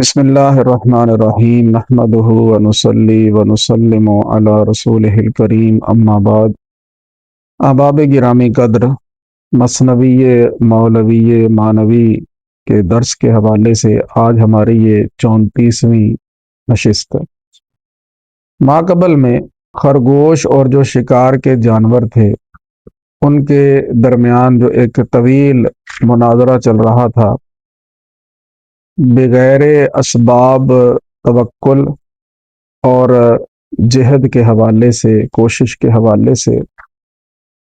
بسم اللہ الرحمن الرحیم نحمدہ ونصلی ونسلم علی رسولہ الکریم اما بعد۔ احباب گرامی قدر، مثنوی مولوی مانوی کے درس کے حوالے سے آج ہماری یہ 34ویں نشست ہے۔ ماقبل میں خرگوش اور جو شکار کے جانور تھے ان کے درمیان جو ایک طویل مناظرہ چل رہا تھا بغیر اسباب توکل اور جہد کے حوالے سے، کوشش کے حوالے سے،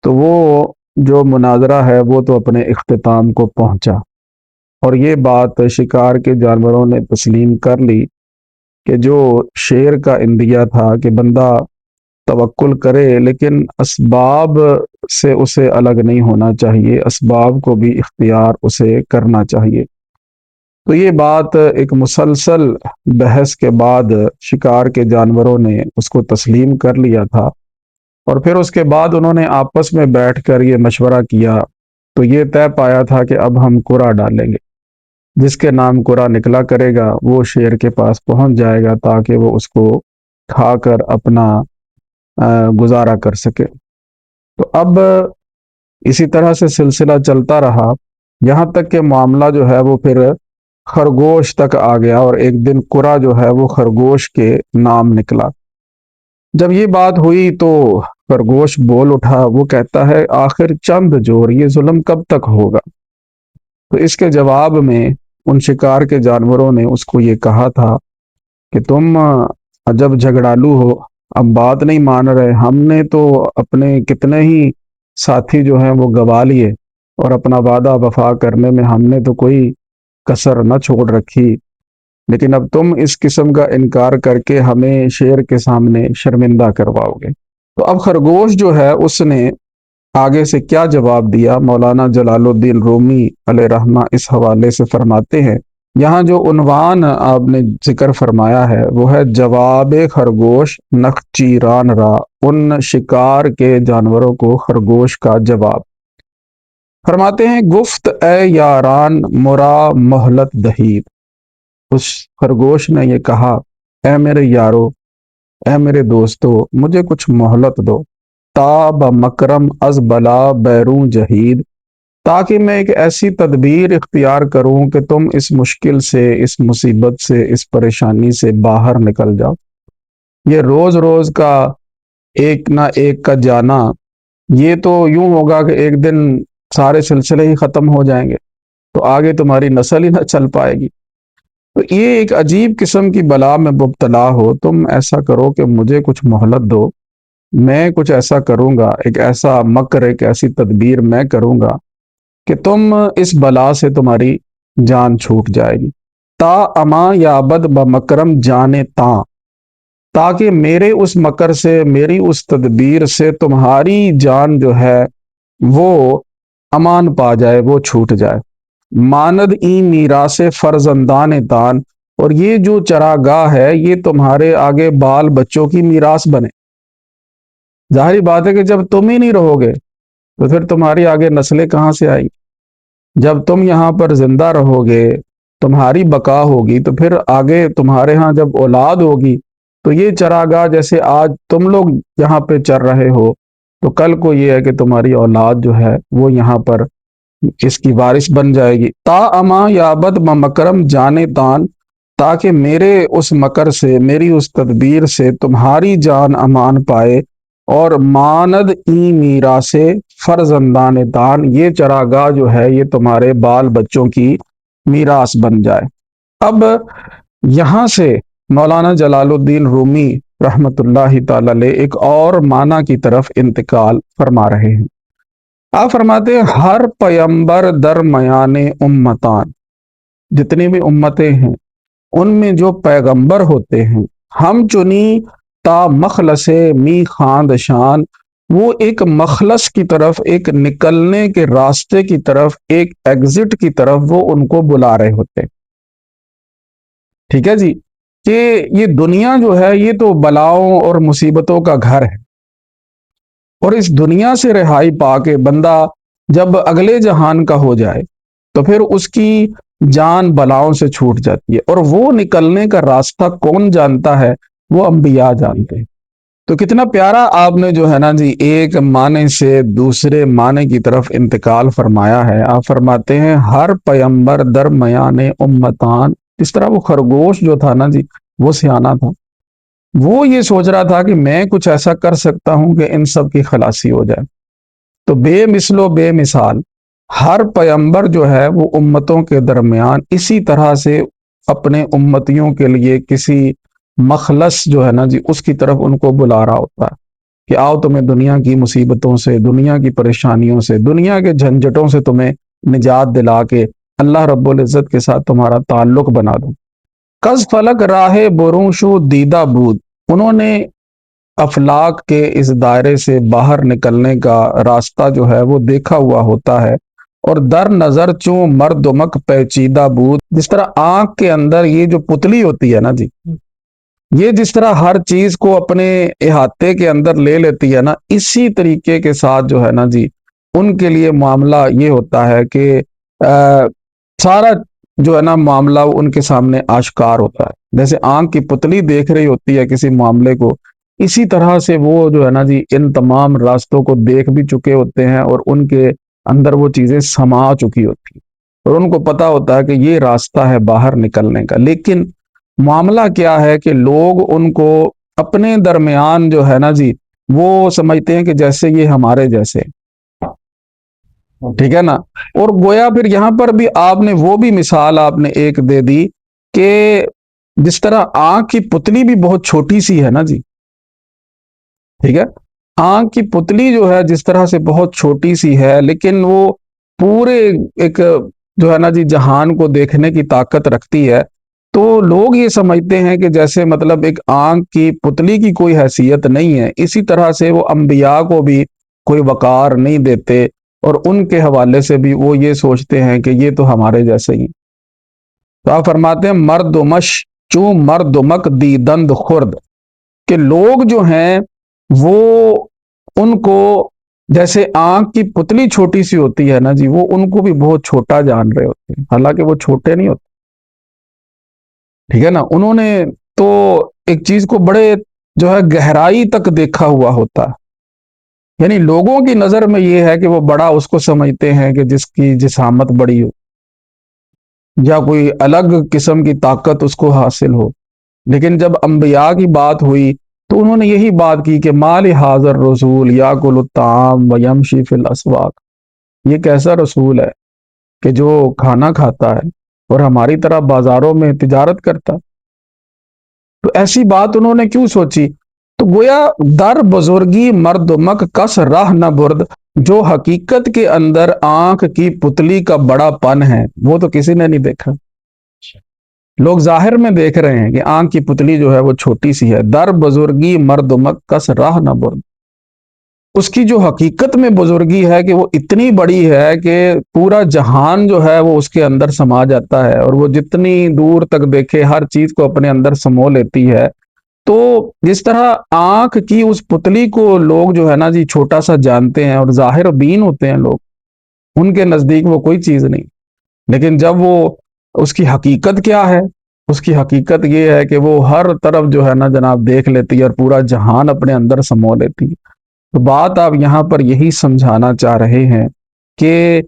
تو وہ جو مناظرہ ہے وہ تو اپنے اختتام کو پہنچا، اور یہ بات شکار کے جانوروں نے تسلیم کر لی کہ جو شیر کا اندیہ تھا کہ بندہ توکل کرے لیکن اسباب سے اسے الگ نہیں ہونا چاہیے، اسباب کو بھی اختیار اسے کرنا چاہیے۔ تو یہ بات ایک مسلسل بحث کے بعد شکار کے جانوروں نے اس کو تسلیم کر لیا تھا، اور پھر اس کے بعد انہوں نے آپس میں بیٹھ کر یہ مشورہ کیا تو یہ طے پایا تھا کہ اب ہم قرعہ ڈالیں گے، جس کے نام قرعہ نکلا کرے گا وہ شیر کے پاس پہنچ جائے گا تاکہ وہ اس کو کھا کر اپنا گزارا کر سکے۔ تو اب اسی طرح سے سلسلہ چلتا رہا یہاں تک کہ معاملہ جو ہے وہ پھر خرگوش تک آ گیا، اور ایک دن قرعہ جو ہے وہ خرگوش کے نام نکلا۔ جب یہ بات ہوئی تو خرگوش بول اٹھا، وہ کہتا ہے آخر چند جور، یہ ظلم کب تک ہوگا؟ تو اس کے جواب میں ان شکار کے جانوروں نے اس کو یہ کہا تھا کہ تم عجب جھگڑالو ہو، اب بات نہیں مان رہے، ہم نے تو اپنے کتنے ہی ساتھی جو ہیں وہ گوا لیے، اور اپنا وعدہ وفا کرنے میں ہم نے تو کوئی کسر نہ چھوڑ رکھی، لیکن اب تم اس قسم کا انکار کر کے ہمیں شیر کے سامنے شرمندہ کرواؤ گے۔ تو اب خرگوش جو ہے اس نے آگے سے کیا جواب دیا، مولانا جلال الدین رومی علیہ رحمہ اس حوالے سے فرماتے ہیں، یہاں جو عنوان آپ نے ذکر فرمایا ہے وہ ہے جواب خرگوش نخچیران را، ان شکار کے جانوروں کو خرگوش کا جواب۔ فرماتے ہیں گفت اے یاران مرا مہلت دہید، اس خرگوش نے یہ کہا اے میرے یارو، اے میرے دوستو، مجھے کچھ مہلت دو، تا بمکرم از بلا بیرون جہید، تاکہ میں ایک ایسی تدبیر اختیار کروں کہ تم اس مشکل سے، اس مصیبت سے، اس پریشانی سے باہر نکل جاؤ۔ یہ روز روز کا ایک نہ ایک کا جانا، یہ تو یوں ہوگا کہ ایک دن سارے سلسلے ہی ختم ہو جائیں گے، تو آگے تمہاری نسل ہی نہ چل پائے گی۔ تو یہ ایک عجیب قسم کی بلا میں مبتلا ہو، تم ایسا کرو کہ مجھے کچھ مہلت دو، میں کچھ ایسا کروں گا، ایک ایسا مکر، ایک ایسی تدبیر میں کروں گا کہ تم اس بلا سے تمہاری جان چھوٹ جائے گی۔ تا اما یابد بمکرم جانے تاکہ میرے اس مکر سے، میری اس تدبیر سے تمہاری جان جو ہے وہ امان پا جائے، وہ چھوٹ جائے۔ ماند ای میراث فرزندان تان، اور یہ جو چراگاہ ہے یہ تمہارے آگے بال بچوں کی میراث بنے۔ ظاہری بات ہے کہ جب تم ہی نہیں رہو گے تو پھر تمہاری آگے نسلیں کہاں سے آئیں گی؟ جب تم یہاں پر زندہ رہو گے، تمہاری بقا ہوگی، تو پھر آگے تمہارے ہاں جب اولاد ہوگی تو یہ چراگاہ جیسے آج تم لوگ یہاں پہ چر رہے ہو، تو کل کو یہ ہے کہ تمہاری اولاد جو ہے وہ یہاں پر اس کی وارث بن جائے گی۔ تا اما یابد مکرم جانے تان، تاکہ میرے اس مکر سے، میری اس تدبیر سے تمہاری جان امان پائے، اور ماند ای میراث فرزندان تان، یہ چراگاہ جو ہے یہ تمہارے بال بچوں کی میراث بن جائے۔ اب یہاں سے مولانا جلال الدین رومی رحمت اللہ تعالی علیہ ایک اور معنی کی طرف انتقال فرما رہے ہیں۔ آپ فرماتے ہیں ہر پیمبر درمیان امتان، جتنی بھی امتیں ہیں ان میں جو پیغمبر ہوتے ہیں، ہم چنی تا مخلص می خاند شان، وہ ایک مخلص کی طرف، ایک نکلنے کے راستے کی طرف، ایک ایگزٹ کی طرف وہ ان کو بلا رہے ہوتے ہیں۔ ٹھیک ہے جی، کہ یہ دنیا جو ہے یہ تو بلاؤں اور مصیبتوں کا گھر ہے، اور اس دنیا سے رہائی پا کے بندہ جب اگلے جہان کا ہو جائے تو پھر اس کی جان بلاؤں سے چھوٹ جاتی ہے، اور وہ نکلنے کا راستہ کون جانتا ہے؟ وہ انبیاء جانتے ہیں۔ تو کتنا پیارا آپ نے جو ہے نا جی ایک معنی سے دوسرے معنی کی طرف انتقال فرمایا ہے۔ آپ فرماتے ہیں ہر پیمبر درمیان امتان، اس طرح وہ خرگوش جو تھا نا جی وہ سیانا تھا، وہ یہ سوچ رہا تھا کہ میں کچھ ایسا کر سکتا ہوں کہ ان سب کی خلاصی ہو جائے۔ تو بے مثل و بے مثال ہر پیمبر جو ہے وہ امتوں کے درمیان اسی طرح سے اپنے امتیوں کے لیے کسی مخلص جو ہے نا جی اس کی طرف ان کو بلا رہا ہوتا ہے کہ آؤ تمہیں دنیا کی مصیبتوں سے، دنیا کی پریشانیوں سے، دنیا کے جھنجھٹوں سے تمہیں نجات دلا کے اللہ رب العزت کے ساتھ تمہارا تعلق بنا دوں۔ کز فلک راہ برونشو دیدہ بود، انہوں نے افلاک کے اس دائرے سے باہر نکلنے کا راستہ جو ہے وہ دیکھا ہوا ہوتا ہے، اور در نظر چوں مردمک پیچیدہ بود، جس طرح آنکھ کے اندر یہ جو پتلی ہوتی ہے نا جی، یہ جس طرح ہر چیز کو اپنے احاطے کے اندر لے لیتی ہے نا، اسی طریقے کے ساتھ جو ہے نا جی ان کے لیے معاملہ یہ ہوتا ہے کہ سارا جو ہے نا معاملہ ان کے سامنے آشکار ہوتا ہے، جیسے آنکھ کی پتلی دیکھ رہی ہوتی ہے کسی معاملے کو، اسی طرح سے وہ جو ہے نا جی ان تمام راستوں کو دیکھ بھی چکے ہوتے ہیں، اور ان کے اندر وہ چیزیں سما چکی ہوتی ہیں، اور ان کو پتا ہوتا ہے کہ یہ راستہ ہے باہر نکلنے کا۔ لیکن معاملہ کیا ہے کہ لوگ ان کو اپنے درمیان جو ہے نا جی وہ سمجھتے ہیں کہ جیسے یہ ہمارے جیسے، ٹھیک ہے نا۔ اور گویا پھر یہاں پر بھی آپ نے وہ بھی مثال آپ نے ایک دے دی کہ جس طرح آنکھ کی پتلی بھی بہت چھوٹی سی ہے نا جی، ٹھیک ہے، آنکھ کی پتلی جو ہے جس طرح سے بہت چھوٹی سی ہے، لیکن وہ پورے ایک جو ہے نا جی جہان کو دیکھنے کی طاقت رکھتی ہے۔ تو لوگ یہ سمجھتے ہیں کہ جیسے مطلب ایک آنکھ کی پتلی کی کوئی حیثیت نہیں ہے، اسی طرح سے وہ انبیاء کو بھی کوئی وقار نہیں دیتے، اور ان کے حوالے سے بھی وہ یہ سوچتے ہیں کہ یہ تو ہمارے جیسے ہی۔ تو آپ فرماتے ہیں مردمش چوں مردمک دیدند خرد، کہ لوگ جو ہیں وہ ان کو جیسے آنکھ کی پتلی چھوٹی سی ہوتی ہے نا جی، وہ ان کو بھی بہت چھوٹا جان رہے ہوتے ہیں، حالانکہ وہ چھوٹے نہیں ہوتے، ٹھیک ہے نا۔ انہوں نے تو ایک چیز کو بڑے جو ہے گہرائی تک دیکھا ہوا ہوتا ہے، یعنی لوگوں کی نظر میں یہ ہے کہ وہ بڑا اس کو سمجھتے ہیں کہ جس کی جسامت بڑی ہو یا کوئی الگ قسم کی طاقت اس کو حاصل ہو۔ لیکن جب انبیاء کی بات ہوئی تو انہوں نے یہی بات کی کہ مال حاضر رسول یاکل الطعام و یمشی فی الاسواق، یہ کیسا رسول ہے کہ جو کھانا کھاتا ہے اور ہماری طرح بازاروں میں تجارت کرتا۔ تو ایسی بات انہوں نے کیوں سوچی؟ تو گویا در بزرگی مردمک کس راہ نہ برد، جو حقیقت کے اندر آنکھ کی پتلی کا بڑا پن ہے وہ تو کسی نے نہیں دیکھا، لوگ ظاہر میں دیکھ رہے ہیں کہ آنکھ کی پتلی جو ہے وہ چھوٹی سی ہے۔ در بزرگی مردمک کس راہ نہ برد، اس کی جو حقیقت میں بزرگی ہے کہ وہ اتنی بڑی ہے کہ پورا جہان جو ہے وہ اس کے اندر سما جاتا ہے، اور وہ جتنی دور تک دیکھے ہر چیز کو اپنے اندر سمو لیتی ہے۔ تو جس طرح آنکھ کی اس پتلی کو لوگ جو ہے نا جی چھوٹا سا جانتے ہیں، اور ظاہر بین ہوتے ہیں لوگ، ان کے نزدیک وہ کوئی چیز نہیں، لیکن جب وہ اس کی حقیقت کیا ہے، اس کی حقیقت یہ ہے کہ وہ ہر طرف جو ہے نا جناب دیکھ لیتی ہے اور پورا جہان اپنے اندر سمو لیتی ہے۔ تو بات آپ یہاں پر یہی سمجھانا چاہ رہے ہیں کہ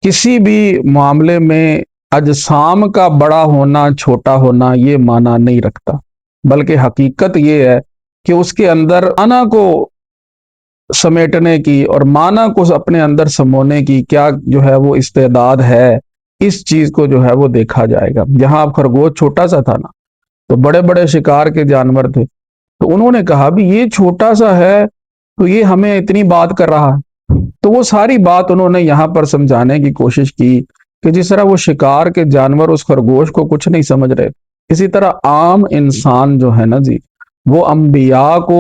کسی بھی معاملے میں اجسام کا بڑا ہونا چھوٹا ہونا یہ معنی نہیں رکھتا، بلکہ حقیقت یہ ہے کہ اس کے اندر معنی کو سمیٹنے کی اور معنی کو اپنے اندر سمونے کی کیا جو ہے وہ استعداد ہے، اس چیز کو جو ہے وہ دیکھا جائے گا۔ یہاں اب خرگوش چھوٹا سا تھا نا، تو بڑے بڑے شکار کے جانور تھے، تو انہوں نے کہا بھی یہ چھوٹا سا ہے تو یہ ہمیں اتنی بات کر رہا ہے۔ تو وہ ساری بات انہوں نے یہاں پر سمجھانے کی کوشش کی کہ جس طرح وہ شکار کے جانور اس خرگوش کو کچھ نہیں سمجھ رہے، اسی طرح عام انسان جو ہے نا جی وہ انبیاء کو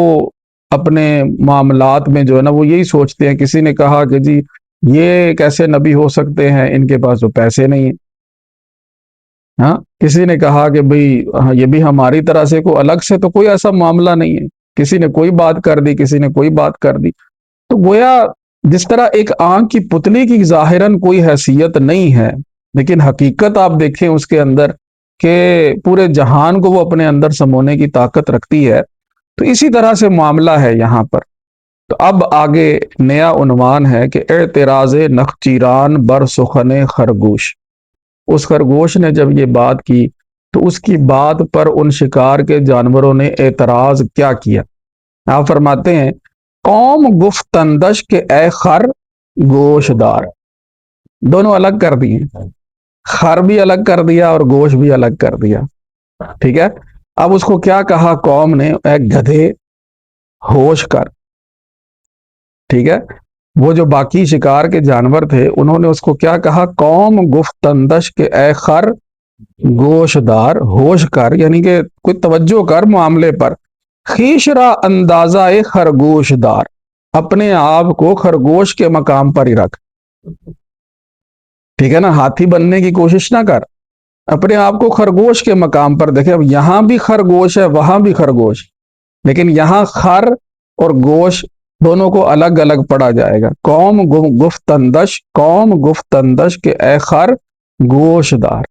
اپنے معاملات میں جو ہے نا وہ یہی سوچتے ہیں۔ کسی نے کہا کہ جی یہ کیسے نبی ہو سکتے ہیں، ان کے پاس تو پیسے نہیں ہیں، ہاں، کسی نے کہا کہ بھئی یہ بھی ہماری طرح سے کوئی الگ سے تو کوئی ایسا معاملہ نہیں ہے، کسی نے کوئی بات کر دی، کسی نے کوئی بات کر دی۔ تو گویا جس طرح ایک آنکھ کی پتلی کی ظاہراً کوئی حیثیت نہیں ہے، لیکن حقیقت آپ دیکھیں اس کے اندر کہ پورے جہان کو وہ اپنے اندر سمونے کی طاقت رکھتی ہے۔ تو اسی طرح سے معاملہ ہے یہاں پر۔ تو اب آگے نیا عنوان ہے کہ اعتراض نخچیران بر سخن خرگوش۔ اس خرگوش نے جب یہ بات کی تو اس کی بات پر ان شکار کے جانوروں نے اعتراض کیا کیا؟ آپ فرماتے ہیں قوم گفتندش کے اے خر گوش دار، دونوں الگ کر دیے، خر بھی الگ کر دیا اور گوش بھی الگ کر دیا، ٹھیک ہے۔ اب اس کو کیا کہا قوم نے؟ اے گدھے ہوش کر، ٹھیک ہے۔ وہ جو باقی شکار کے جانور تھے انہوں نے اس کو کیا کہا؟ قوم گفتندش کے اے خر گوش دار، ہوش کر، یعنی کہ کوئی توجہ کر معاملے پر۔ خیش را اندازہ خرگوش دار، اپنے آپ کو خرگوش کے مقام پر ہی رکھ، ٹھیک ہے نا۔ ہاتھی بننے کی کوشش نہ کر، اپنے آپ کو خرگوش کے مقام پر دیکھے۔ اب یہاں بھی خرگوش ہے، وہاں بھی خرگوش، لیکن یہاں خر اور گوش دونوں کو الگ الگ پڑھا جائے گا۔ قوم گفتندش کے اے خر گوش دار،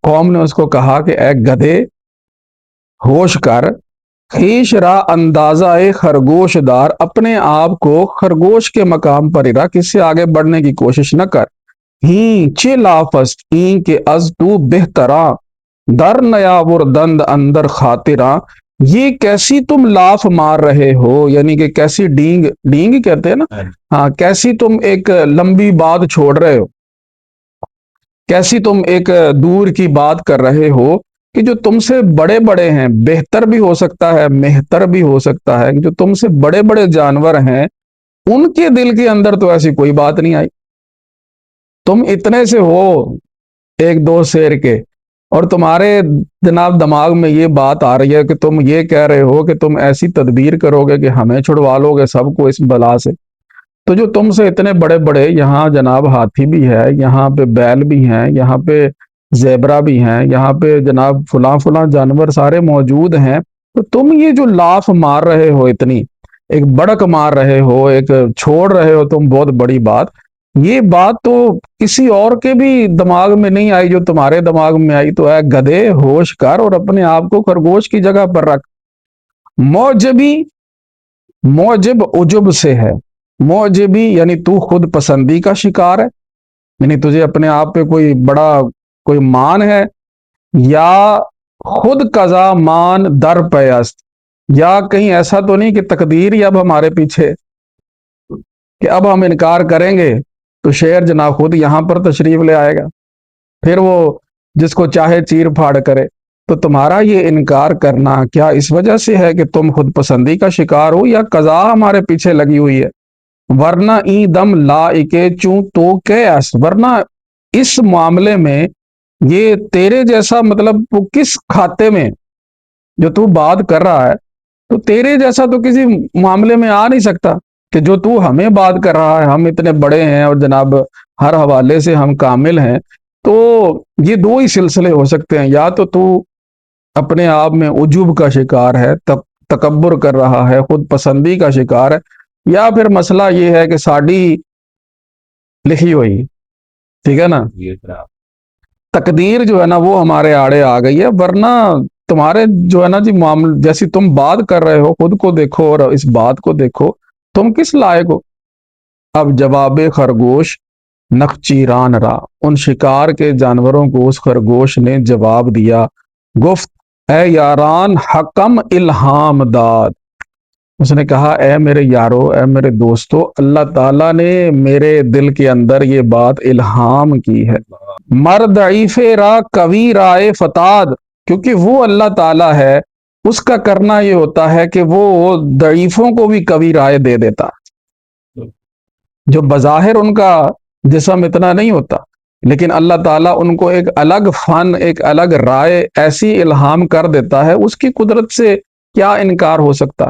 قوم نے اس کو کہا کہ اے گدھے ہوش کر، خیش را اندازہ خرگوش دار، اپنے آپ کو خرگوش کے مقام پر ہی رکھ، اس سے آگے بڑھنے کی کوشش نہ کر۔ ہی چے لافست این کے از تو بہتراں، در نیاور دند اندر خاطراں، یہ کیسی تم لاف مار رہے ہو، یعنی کہ کیسی ڈینگ، ڈینگ کہتے ہیں نا، ہاں، کیسی تم ایک لمبی بات چھوڑ رہے ہو، کیسی تم ایک دور کی بات کر رہے ہو کہ جو تم سے بڑے بڑے ہیں، بہتر بھی ہو سکتا ہے مہتر بھی ہو سکتا ہے، جو تم سے بڑے بڑے جانور ہیں ان کے دل کے اندر تو ایسی کوئی بات نہیں آئی۔ تم اتنے سے ہو ایک دو شیر کے، اور تمہارے جناب دماغ میں یہ بات آ رہی ہے کہ تم یہ کہہ رہے ہو کہ تم ایسی تدبیر کرو گے کہ ہمیں چھڑوا لو گے سب کو اس بلا سے۔ تو جو تم سے اتنے بڑے بڑے، یہاں جناب ہاتھی بھی ہے، یہاں پہ بیل بھی ہیں، یہاں پہ زیبرا بھی ہیں، یہاں پہ جناب فلاں فلاں جانور سارے موجود ہیں، تو تم یہ جو لاف مار رہے ہو، اتنی ایک بڑک مار رہے ہو، ایک چھوڑ رہے ہو تم بہت بڑی بات، یہ بات تو کسی اور کے بھی دماغ میں نہیں آئی جو تمہارے دماغ میں آئی۔ تو اے گدھے ہوش کر اور اپنے آپ کو خرگوش کی جگہ پر رکھ۔ موجبی، موجب عجب سے ہے، موجبی یعنی تو خود پسندی کا شکار ہے، یعنی تجھے اپنے آپ پہ کوئی بڑا کوئی مان ہے، یا خود قضا مان در پیست، یا کہیں ایسا تو نہیں کہ تقدیر ہی اب ہمارے پیچھے کہ اب ہم انکار کریں گے تو شعر جناب خود یہاں پر تشریف لے آئے گا، پھر وہ جس کو چاہے چیر پھاڑ کرے۔ تو تمہارا یہ انکار کرنا کیا اس وجہ سے ہے کہ تم خود پسندی کا شکار ہو، یا قضا ہمارے پیچھے لگی ہوئی ہے؟ ورنہ ای دم لائکے چوں تو کیس، ورنہ اس معاملے میں یہ تیرے جیسا، مطلب وہ کس کھاتے میں جو تو بات کر رہا ہے، تو تیرے جیسا تو کسی معاملے میں آ نہیں سکتا کہ جو تو ہمیں بات کر رہا ہے، ہم اتنے بڑے ہیں اور جناب ہر حوالے سے ہم کامل ہیں۔ تو یہ دو ہی سلسلے ہو سکتے ہیں، یا تو اپنے آپ میں عجوب کا شکار ہے، تکبر کر رہا ہے، خود پسندی کا شکار ہے، یا پھر مسئلہ یہ ہے کہ ساڑی لکھی ہوئی، ٹھیک ہے نا، تقدیر جو ہے نا وہ ہمارے آڑے آ گئی ہے۔ ورنہ تمہارے جو ہے نا جی معاملہ، جیسی تم بات کر رہے ہو، خود کو دیکھو اور اس بات کو دیکھو، تم کس لائق ہو؟ اب جواب خرگوش نخچیران را، ان شکار کے جانوروں کو اس خرگوش نے جواب دیا، گفت اے یاران حکم الہام داد، اس نے کہا اے میرے یارو، اے میرے دوستو، اللہ تعالیٰ نے میرے دل کے اندر یہ بات الہام کی ہے۔ مرد ضعیف را قوی رائے فتاد، کیونکہ وہ اللہ تعالیٰ ہے، اس کا کرنا یہ ہوتا ہے کہ وہ ضعیفوں کو بھی قوی رائے دے دیتا، جو بظاہر ان کا جسم اتنا نہیں ہوتا، لیکن اللہ تعالیٰ ان کو ایک الگ فن، ایک الگ رائے ایسی الہام کر دیتا ہے، اس کی قدرت سے کیا انکار ہو سکتا؟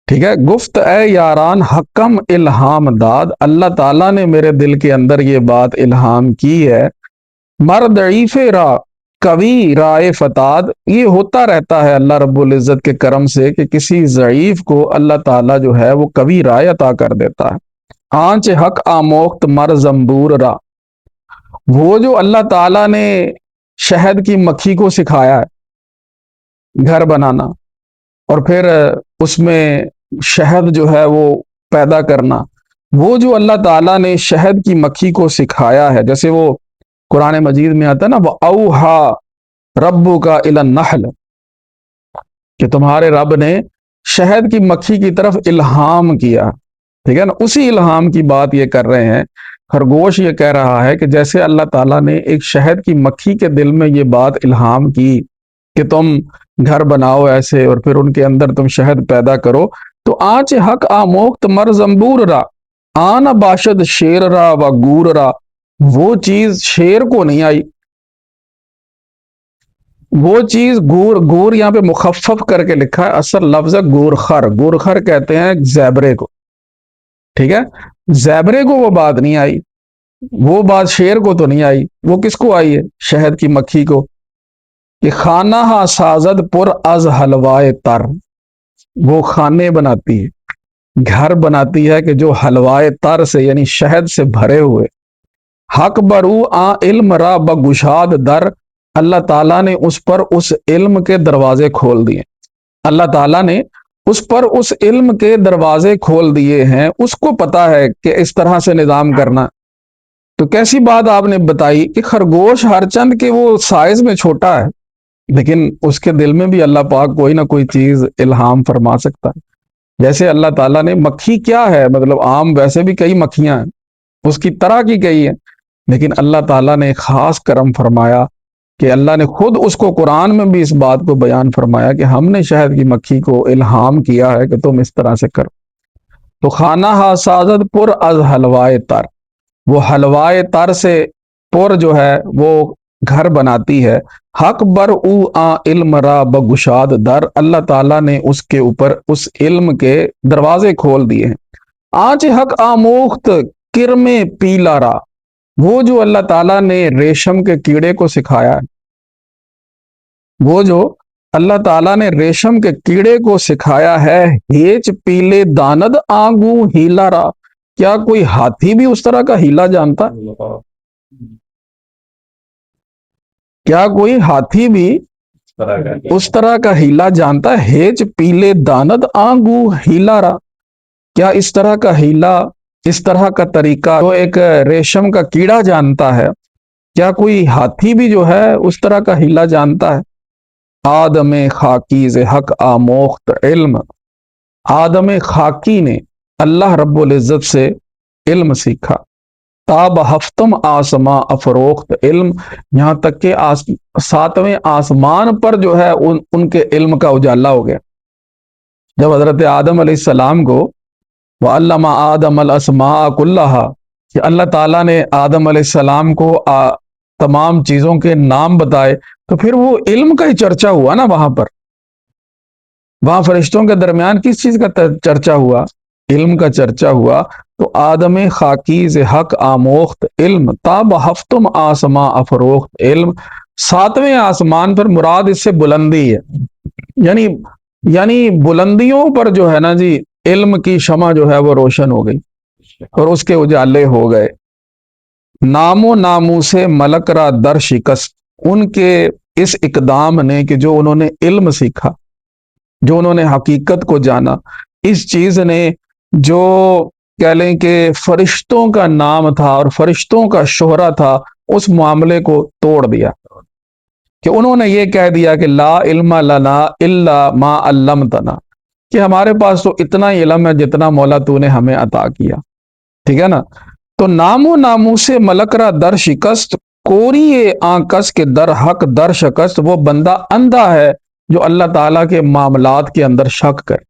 ٹھیک ہے۔ گفت اے یاران حکم الہام داد، اللہ تعالیٰ نے میرے دل کے اندر یہ بات الہام کی ہے۔ مرد ضعیف را قوی رائے فتاد، یہ ہوتا رہتا ہے اللہ رب العزت کے کرم سے کہ کسی ضعیف کو اللہ تعالیٰ جو ہے وہ قوی رائے عطا کر دیتا ہے۔ آنچ حق آموخت مر زمبور را، وہ جو اللہ تعالیٰ نے شہد کی مکھی کو سکھایا ہے گھر بنانا، اور پھر اس میں شہد جو ہے وہ پیدا کرنا، وہ جو اللہ تعالیٰ نے شہد کی مکھی کو سکھایا ہے، جیسے وہ قرآن مجید میں آتا ہے نا، وہ اوہا ربو کا الی النحل، کہ تمہارے رب نے شہد کی مکھی کی طرف الہام کیا، ٹھیک ہے نا، اسی الہام کی بات یہ کر رہے ہیں۔ خرگوش یہ کہہ رہا ہے کہ جیسے اللہ تعالیٰ نے ایک شہد کی مکھی کے دل میں یہ بات الہام کی کہ تم گھر بناؤ ایسے اور پھر ان کے اندر تم شہد پیدا کرو، تو آنچ حق آموخت مر زمبور را آن باشد شیر را و گور را، وہ چیز شیر کو نہیں آئی، وہ چیز گور یہاں پہ مخفف کر کے لکھا ہے، اصل لفظ ہے گورخر کہتے ہیں زیبرے کو، ٹھیک ہے، زیبرے کو وہ بات نہیں آئی، وہ بات شیر کو تو نہیں آئی، وہ کس کو آئی ہے؟ شہد کی مکھی کو، کہ خانہ ہا سازد پر از حلوائے تر، وہ خانے بناتی ہے، گھر بناتی ہے کہ جو حلوائے تر سے یعنی شہد سے بھرے ہوئے، حق برو آ علم را بگشاد در، اللہ تعالیٰ نے اس پر اس علم کے دروازے کھول دیے، اللہ تعالیٰ نے اس پر اس علم کے دروازے کھول دیے ہیں، اس کو پتا ہے کہ اس طرح سے نظام کرنا۔ تو کیسی بات آپ نے بتائی کہ خرگوش ہر چند کے وہ سائز میں چھوٹا ہے، لیکن اس کے دل میں بھی اللہ پاک کوئی نہ کوئی چیز الہام فرما سکتا ہے۔ جیسے اللہ تعالیٰ نے مکھی کیا ہے، مطلب عام ویسے بھی کئی مکھیاں ہیں، اس کی طرح کی کئی ہیں، لیکن اللہ تعالیٰ نے خاص کرم فرمایا کہ اللہ نے خود اس کو قرآن میں بھی اس بات کو بیان فرمایا کہ ہم نے شہد کی مکھی کو الہام کیا ہے کہ تم اس طرح سے کرو۔ تو خانہ ہا سازد پر از حلوائے تر، وہ حلوائے تر سے پر جو ہے وہ گھر بناتی ہے، حق بر او آ علم را بگشاد در، اللہ تعالیٰ نے اس کے اوپر اس علم کے دروازے کھول دیے ہیں۔ آنچ حق آموخت کرم پیلا را، وہ جو اللہ تعالیٰ نے ریشم کے کیڑے کو سکھایا ہے، وہ جو اللہ تعالیٰ نے ریشم کے کیڑے کو سکھایا ہے، ہیچ پیلے داند آنگو ہیلا را، کیا کوئی ہاتھی بھی اس طرح کا ہیلا جانتا؟ کیا کوئی ہاتھی بھی اس طرح کا ہیلا جانتا ہے؟ ہیچ پیلے داند آنگو ہیلا را، کیا اس طرح کا ہیلا، اس طرح کا طریقہ جو ایک ریشم کا کیڑا جانتا ہے، کیا کوئی ہاتھی بھی جو ہے اس طرح کا ہیلا جانتا ہے؟ آدم خاکی ز حق آموخت علم، آدم خاکی نے اللہ رب العزت سے علم سیکھا، تاب ہفتم آسماں افروخت علم، یہاں تک کہ ساتویں آسمان پر جو ہے ان کے علم کا اجالا ہو گیا۔ جب حضرت آدم علیہ السلام کو وَعَلَّمَ آدَمَ الْأَسْمَاءَ كُلَّهَا، کہ اللہ تعالیٰ نے آدم علیہ السلام کو تمام چیزوں کے نام بتائے، تو پھر وہ علم کا ہی چرچا ہوا نا وہاں پر، وہاں فرشتوں کے درمیان کس چیز کا چرچا ہوا؟ علم کا چرچا ہوا۔ تو آدم خاکی ز حق آموخت علم، تاب ہفتم آسماں افروخت علم، ساتویں آسمان پر مراد اس سے بلندی ہے، یعنی بلندیوں پر جو ہے نا جی علم کی شمع جو ہے وہ روشن ہو گئی اور اس کے اجالے ہو گئے۔ نام و ناموس ملک را در شکست، ان کے اس اقدام نے کہ جو انہوں نے علم سیکھا، جو انہوں نے حقیقت کو جانا، اس چیز نے جو کہہ لیں کہ فرشتوں کا نام تھا اور فرشتوں کا شہرہ تھا، اس معاملے کو توڑ دیا، کہ انہوں نے یہ کہہ دیا کہ لا علم لنا الا ما علمتنا، کہ ہمارے پاس تو اتنا ہی علم ہے جتنا مولا تو نے ہمیں عطا کیا، ٹھیک ہے نا۔ تو نام و ناموس ملک را در شکست، کوری آنکس کے در حق در شکست، وہ بندہ اندھا ہے جو اللہ تعالیٰ کے معاملات کے اندر شک کرے،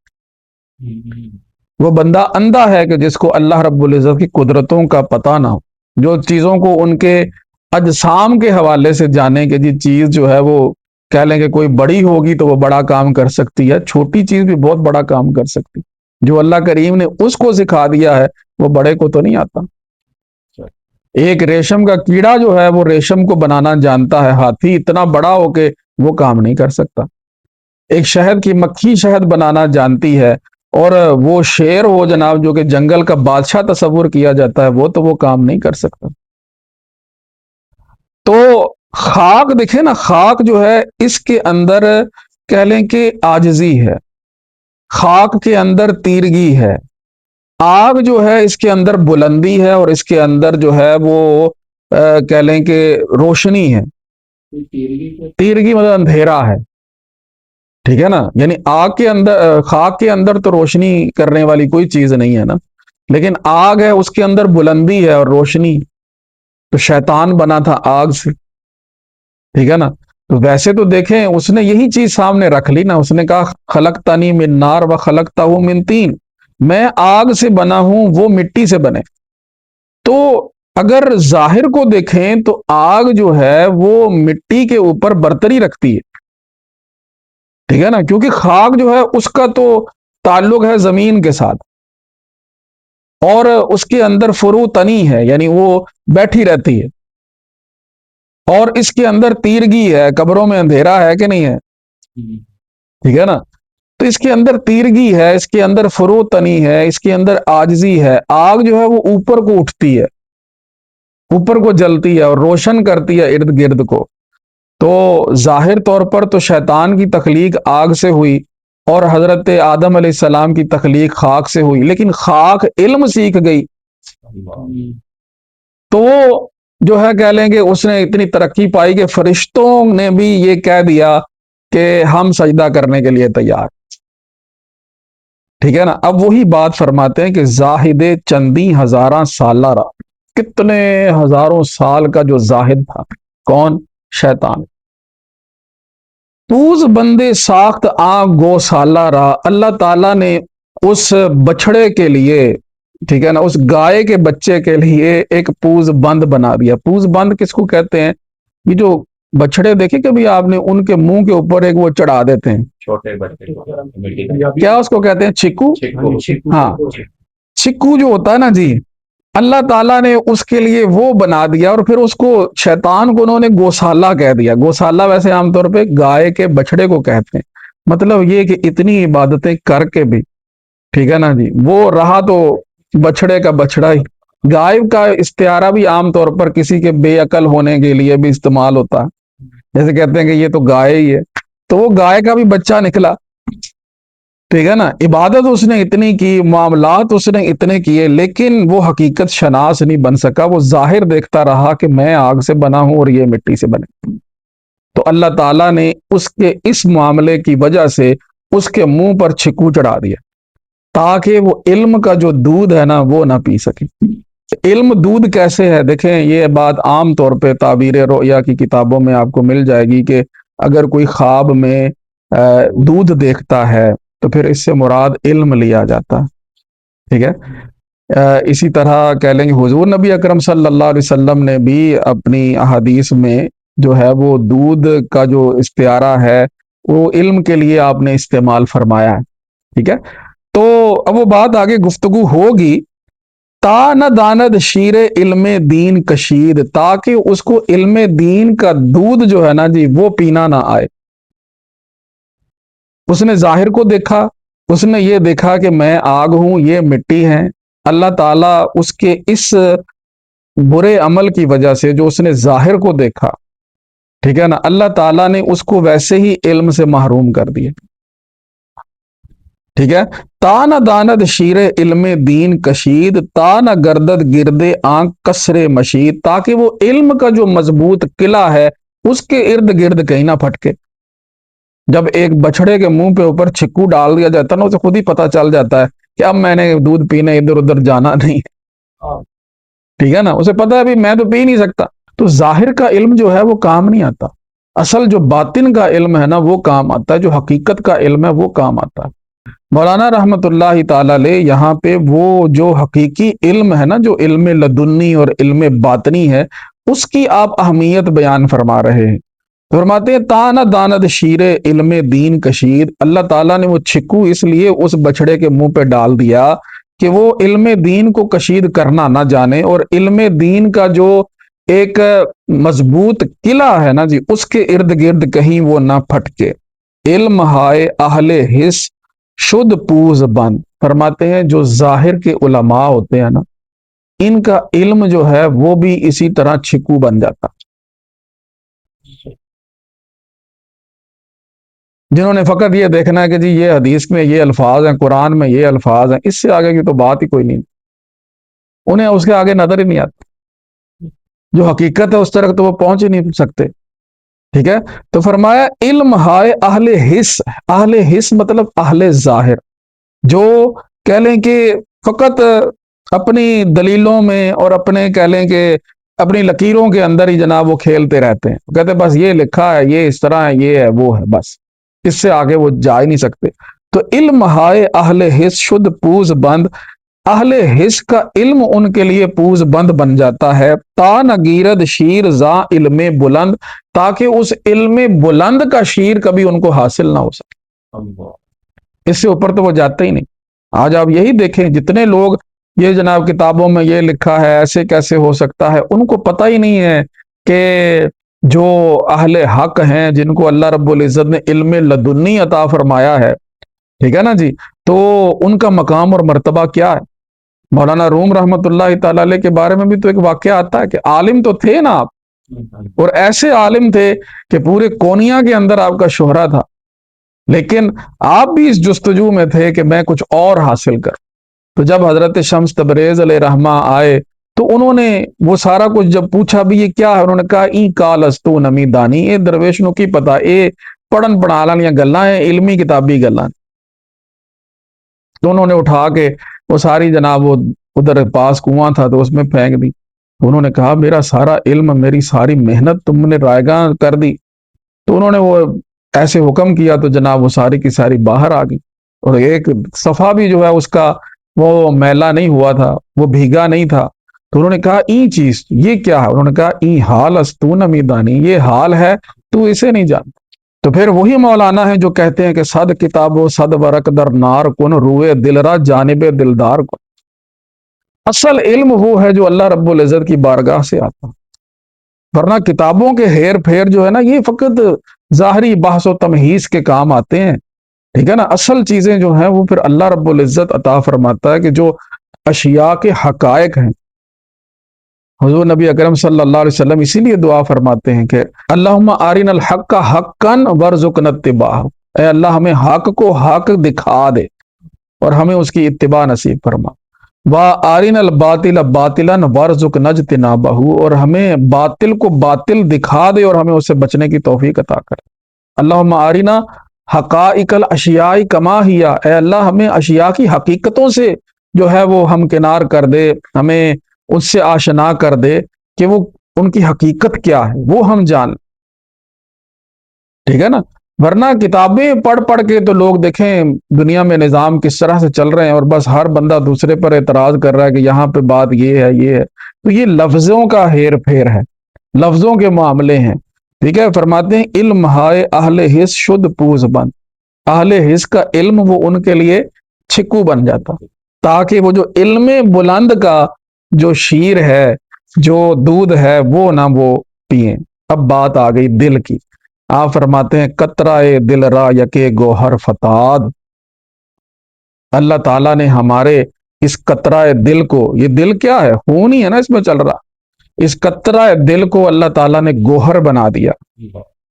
وہ بندہ اندھا ہے کہ جس کو اللہ رب العزت کی قدرتوں کا پتہ نہ ہو، جو چیزوں کو ان کے اجسام کے حوالے سے جانے کہ جی چیز جو ہے وہ کہہ لیں کہ کوئی بڑی ہوگی تو وہ بڑا کام کر سکتی ہے، چھوٹی چیز بھی بہت بڑا کام کر سکتی، جو اللہ کریم نے اس کو سکھا دیا ہے وہ بڑے کو تو نہیں آتا۔ ایک ریشم کا کیڑا جو ہے وہ ریشم کو بنانا جانتا ہے، ہاتھی اتنا بڑا ہو کے وہ کام نہیں کر سکتا۔ ایک شہد کی مکھی شہد بنانا جانتی ہے، اور وہ شیر ہو جناب جو کہ جنگل کا بادشاہ تصور کیا جاتا ہے، وہ تو وہ کام نہیں کر سکتا۔ تو خاک دیکھیں نا، خاک جو ہے اس کے اندر کہہ لیں کہ عاجزی ہے، خاک کے اندر تیرگی ہے، آگ جو ہے اس کے اندر بلندی ہے، اور اس کے اندر جو ہے وہ کہہ لیں کہ روشنی ہے۔ تیرگی مطلب اندھیرا ہے، ٹھیک ہے نا، یعنی آگ کے اندر خاک کے اندر تو روشنی کرنے والی کوئی چیز نہیں ہے نا، لیکن آگ ہے اس کے اندر بلندی ہے اور روشنی، تو شیطان بنا تھا آگ سے، ٹھیک ہے نا۔ تو ویسے تو دیکھیں اس نے یہی چیز سامنے رکھ لی نا، اس نے کہا خلقتنی من نار و خلقتہ من طین، میں آگ سے بنا ہوں وہ مٹی سے بنے۔ تو اگر ظاہر کو دیکھیں تو آگ جو ہے وہ مٹی کے اوپر برتری رکھتی ہے، ٹھیک ہے نا، کیونکہ خاک جو ہے اس کا تو تعلق ہے زمین کے ساتھ، اور اس کے اندر فرو تنی ہے، یعنی وہ بیٹھی رہتی ہے، اور اس کے اندر تیرگی ہے، قبروں میں اندھیرا ہے کہ نہیں ہے، ٹھیک ہے نا۔ تو اس کے اندر تیرگی ہے، اس کے اندر فرو تنی ہے، اس کے اندر عاجزی ہے۔ آگ جو ہے وہ اوپر کو اٹھتی ہے، اوپر کو جلتی ہے اور روشن کرتی ہے ارد گرد کو۔ تو ظاہر طور پر تو شیطان کی تخلیق آگ سے ہوئی، اور حضرت آدم علیہ السلام کی تخلیق خاک سے ہوئی، لیکن خاک علم سیکھ گئی، تو وہ جو ہے کہہ لیں کہ اس نے اتنی ترقی پائی کہ فرشتوں نے بھی یہ کہہ دیا کہ ہم سجدہ کرنے کے لیے تیار، ٹھیک ہے نا۔ اب وہی بات فرماتے ہیں کہ زاہد چندی ہزاراں سالہ را، کتنے ہزاروں سال کا جو زاہد تھا، کون؟ شیطان۔ پوز بندے ساخت گو سالہ را، اللہ تعالیٰ نے اس بچڑے کے لیے، ٹھیک ہے نا، اس گائے کے بچے کے لیے ایک پوز بند بنا دیا۔ پوز بند کس کو کہتے ہیں؟ یہ جو بچڑے دیکھے کبھی آپ نے، ان کے منہ کے اوپر ایک وہ چڑھا دیتے ہیں، چھوٹے بچے، کیا اس کو کہتے ہیں؟ چکو، ہاں، چکو جو ہوتا ہے نا جی، اللہ تعالیٰ نے اس کے لیے وہ بنا دیا، اور پھر اس کو شیطان کو انہوں نے گوسالہ کہہ دیا۔ گوسالہ ویسے عام طور پہ گائے کے بچڑے کو کہتے ہیں، مطلب یہ کہ اتنی عبادتیں کر کے بھی، ٹھیک ہے نا جی، وہ رہا تو بچڑے کا بچڑا ہی۔ گائے کا استعارہ بھی عام طور پر کسی کے بے عقل ہونے کے لیے بھی استعمال ہوتا ہے، جیسے کہتے ہیں کہ یہ تو گائے ہی ہے، تو وہ گائے کا بھی بچہ نکلا، ٹھیک ہے نا۔ عبادت اس نے اتنی کی، معاملات اس نے اتنے کیے، لیکن وہ حقیقت شناس نہیں بن سکا، وہ ظاہر دیکھتا رہا کہ میں آگ سے بنا ہوں اور یہ مٹی سے بنے۔ تو اللہ تعالیٰ نے اس کے اس معاملے کی وجہ سے اس کے منہ پر چھکو چڑھا دیا، تاکہ وہ علم کا جو دودھ ہے نا وہ نہ پی سکے۔ علم دودھ کیسے ہے؟ دیکھیں یہ بات عام طور پہ تعبیر رؤیا کی کتابوں میں آپ کو مل جائے گی کہ اگر کوئی خواب میں دودھ دیکھتا ہے تو پھر اس سے مراد علم لیا جاتا، ٹھیک ہے۔ اسی طرح کہہ لیں گے حضور نبی اکرم صلی اللہ علیہ وسلم نے بھی اپنی احادیث میں جو ہے وہ دودھ کا جو استعارہ ہے وہ علم کے لیے آپ نے استعمال فرمایا ہے، ٹھیک ہے۔ تو اب وہ بات آگے گفتگو ہوگی، تا نہ داند شیر علم دین کشید، تاکہ اس کو علم دین کا دودھ جو ہے نا جی وہ پینا نہ آئے۔ اس نے ظاہر کو دیکھا، اس نے یہ دیکھا کہ میں آگ ہوں، یہ مٹی ہے، اللہ تعالیٰ اس کے اس برے عمل کی وجہ سے جو اس نے ظاہر کو دیکھا، ٹھیک ہے نا، اللہ تعالیٰ نے اس کو ویسے ہی علم سے محروم کر دیا، ٹھیک ہے۔ تا نہ داند شیر علم دین کشید، تا نہ گردد گردے آنکھ کسرے مشید، تاکہ وہ علم کا جو مضبوط قلعہ ہے اس کے ارد گرد کہیں نہ پھٹکے۔ جب ایک بچڑے کے منہ پہ اوپر چھکو ڈال دیا جاتا ہے نا، اسے خود ہی پتا چل جاتا ہے کہ اب میں نے دودھ پینے ادھر ادھر جانا نہیں ہے، ٹھیک ہے نا، اسے پتا ہے بھی میں تو پی نہیں سکتا۔ تو ظاہر کا علم جو ہے وہ کام نہیں آتا، اصل جو باطن کا علم ہے نا وہ کام آتا ہے، جو حقیقت کا علم ہے وہ کام آتا ہے۔ مولانا رحمت اللہ تعالی علیہ یہاں پہ وہ جو حقیقی علم ہے نا، جو علم لدنی اور علم باطنی ہے، اس کی آپ اہمیت بیان فرما رہے ہیں۔ فرماتے ہیں تا نہ داند شیر علم دین کشید، اللہ تعالیٰ نے وہ چھکو اس لیے اس بچڑے کے منہ پہ ڈال دیا کہ وہ علم دین کو کشید کرنا نہ جانے، اور علم دین کا جو ایک مضبوط قلعہ ہے نا جی اس کے ارد گرد کہیں وہ نہ پھٹکے۔ علم ہائے اہل حس شد پوز بند، فرماتے ہیں جو ظاہر کے علماء ہوتے ہیں نا، ان کا علم جو ہے وہ بھی اسی طرح چھکو بن جاتا، جنہوں نے فقط یہ دیکھنا ہے کہ جی یہ حدیث میں یہ الفاظ ہیں، قرآن میں یہ الفاظ ہیں، اس سے آگے کی تو بات ہی کوئی نہیں، انہیں اس کے آگے نظر ہی نہیں آتی، جو حقیقت ہے اس طرح تو وہ پہنچ ہی نہیں سکتے، ٹھیک ہے؟ تو فرمایا علم ہائے اہل حس، اہل حس مطلب اہل ظاہر، جو کہہ لیں کہ فقط اپنی دلیلوں میں اور اپنے کہہ لیں کہ اپنی لکیروں کے اندر ہی جناب وہ کھیلتے رہتے ہیں، کہتے ہیں بس یہ لکھا ہے، یہ اس طرح ہے، یہ ہے، وہ ہے، بس اس سے آگے وہ جا ہی نہیں سکتے۔ تو علم ہائے اہل حس شد پوز بند، اہل حس کا علم ان کے لیے پوز بند بن جاتا ہے، تا نگیرد شیر زا علم بلند، تاکہ اس علم بلند کا شیر کبھی ان کو حاصل نہ ہو سکے، اس سے اوپر تو وہ جاتے ہی نہیں۔ آج آپ یہی دیکھیں جتنے لوگ یہ جناب کتابوں میں یہ لکھا ہے ایسے کیسے ہو سکتا ہے، ان کو پتہ ہی نہیں ہے کہ جو اہل حق ہیں جن کو اللہ رب العزت نے علم لدنی عطا فرمایا ہے، ٹھیک ہے نا جی، تو ان کا مقام اور مرتبہ کیا ہے۔ مولانا روم رحمۃ اللہ تعالی علیہ کے بارے میں بھی تو ایک واقعہ آتا ہے کہ عالم تو تھے نا آپ، اور ایسے عالم تھے کہ پورے کونیا کے اندر آپ کا شہرہ تھا، لیکن آپ بھی اس جستجو میں تھے کہ میں کچھ اور حاصل کر۔ تو جب حضرت شمس تبریز علیہ رحمہ آئے تو انہوں نے وہ سارا کچھ جب پوچھا بھی یہ کیا ہے، انہوں نے کہا ای کالستو نمی دانی، اے درویش نو کی پتا، اے پڑھن پڑھالیاں گلاں ہیں، علمی کتابی گلاں۔ تو انہوں نے اٹھا کے وہ ساری جناب وہ ادھر پاس کنواں تھا تو اس میں پھینک دی۔ انہوں نے کہا میرا سارا علم، میری ساری محنت تم نے رائیگاں کر دی۔ تو انہوں نے وہ ایسے حکم کیا تو جناب وہ ساری کی ساری باہر آ گئی، اور ایک صفحہ بھی جو ہے اس کا وہ میلا نہیں ہوا تھا، وہ بھیگا نہیں تھا۔ تو انہوں نے کہا ای چیز یہ کیا ہے؟ انہوں نے کہا ای حال استو نمیدانی، یہ حال ہے تو اسے نہیں جانتا۔ تو پھر وہی مولانا ہے جو کہتے ہیں کہ صد کتاب و صد ورق در نار کن، روئے دل را جانب دلدار کن۔ اصل علم وہ ہے جو اللہ رب العزت کی بارگاہ سے آتا، ورنہ کتابوں کے ہیر پھیر جو ہے نا یہ فقط ظاہری بحث و تمہیز کے کام آتے ہیں، ٹھیک ہے نا؟ اصل چیزیں جو ہیں وہ پھر اللہ رب العزت عطا فرماتا ہے کہ جو اشیاء کے حقائق ہیں۔ حضور نبی اکرم صلی اللہ علیہ وسلم اسی لیے دعا فرماتے ہیں کہ اللہم آرنا الحق حقا وارزقنا اتباعہ، اے اللہ ہمیں حق کو حق دکھا دے اور ہمیں اس کی اتباع نصیب فرما، وَآرِنَا الْبَاطِلَ بَاطِلًا وَارْزُقْنَا اجْتِنَابَهُ، اور ہمیں باطل کو باطل دکھا دے اور ہمیں اس سے بچنے کی توفیق عطا کر۔ اللہم آرِنَا حقائق الاشیاء کما ہی، اے اللہ ہمیں اشیاء کی حقیقتوں سے جو ہے وہ ہمکنار کر دے، ہمیں اس سے آشنا کر دے کہ وہ ان کی حقیقت کیا ہے وہ ہم جان، ٹھیک ہے نا؟ ورنہ کتابیں پڑھ پڑھ کے تو لوگ دیکھیں دنیا میں نظام کس طرح سے چل رہے ہیں، اور بس ہر بندہ دوسرے پر اعتراض کر رہا ہے کہ یہاں پہ بات یہ ہے یہ ہے، تو یہ لفظوں کا ہیر پھیر ہے، لفظوں کے معاملے ہیں، ٹھیک ہے؟ فرماتے ہیں علم ہائے اہل حس شد پوز بند، اہل حس کا علم وہ ان کے لیے چھکو بن جاتا، تاکہ وہ جو علم بلند کا جو شیر ہے، جو دودھ ہے، وہ نہ وہ پئیں۔ اب بات آ گئی دل کی، آپ فرماتے ہیں قطرہ دل را یکے گوہر فتاد، اللہ تعالیٰ نے ہمارے اس قطرہ دل کو، یہ دل کیا ہے؟ خون ہی ہے نا اس میں چل رہا، اس قطرہ دل کو اللہ تعالیٰ نے گوہر بنا دیا۔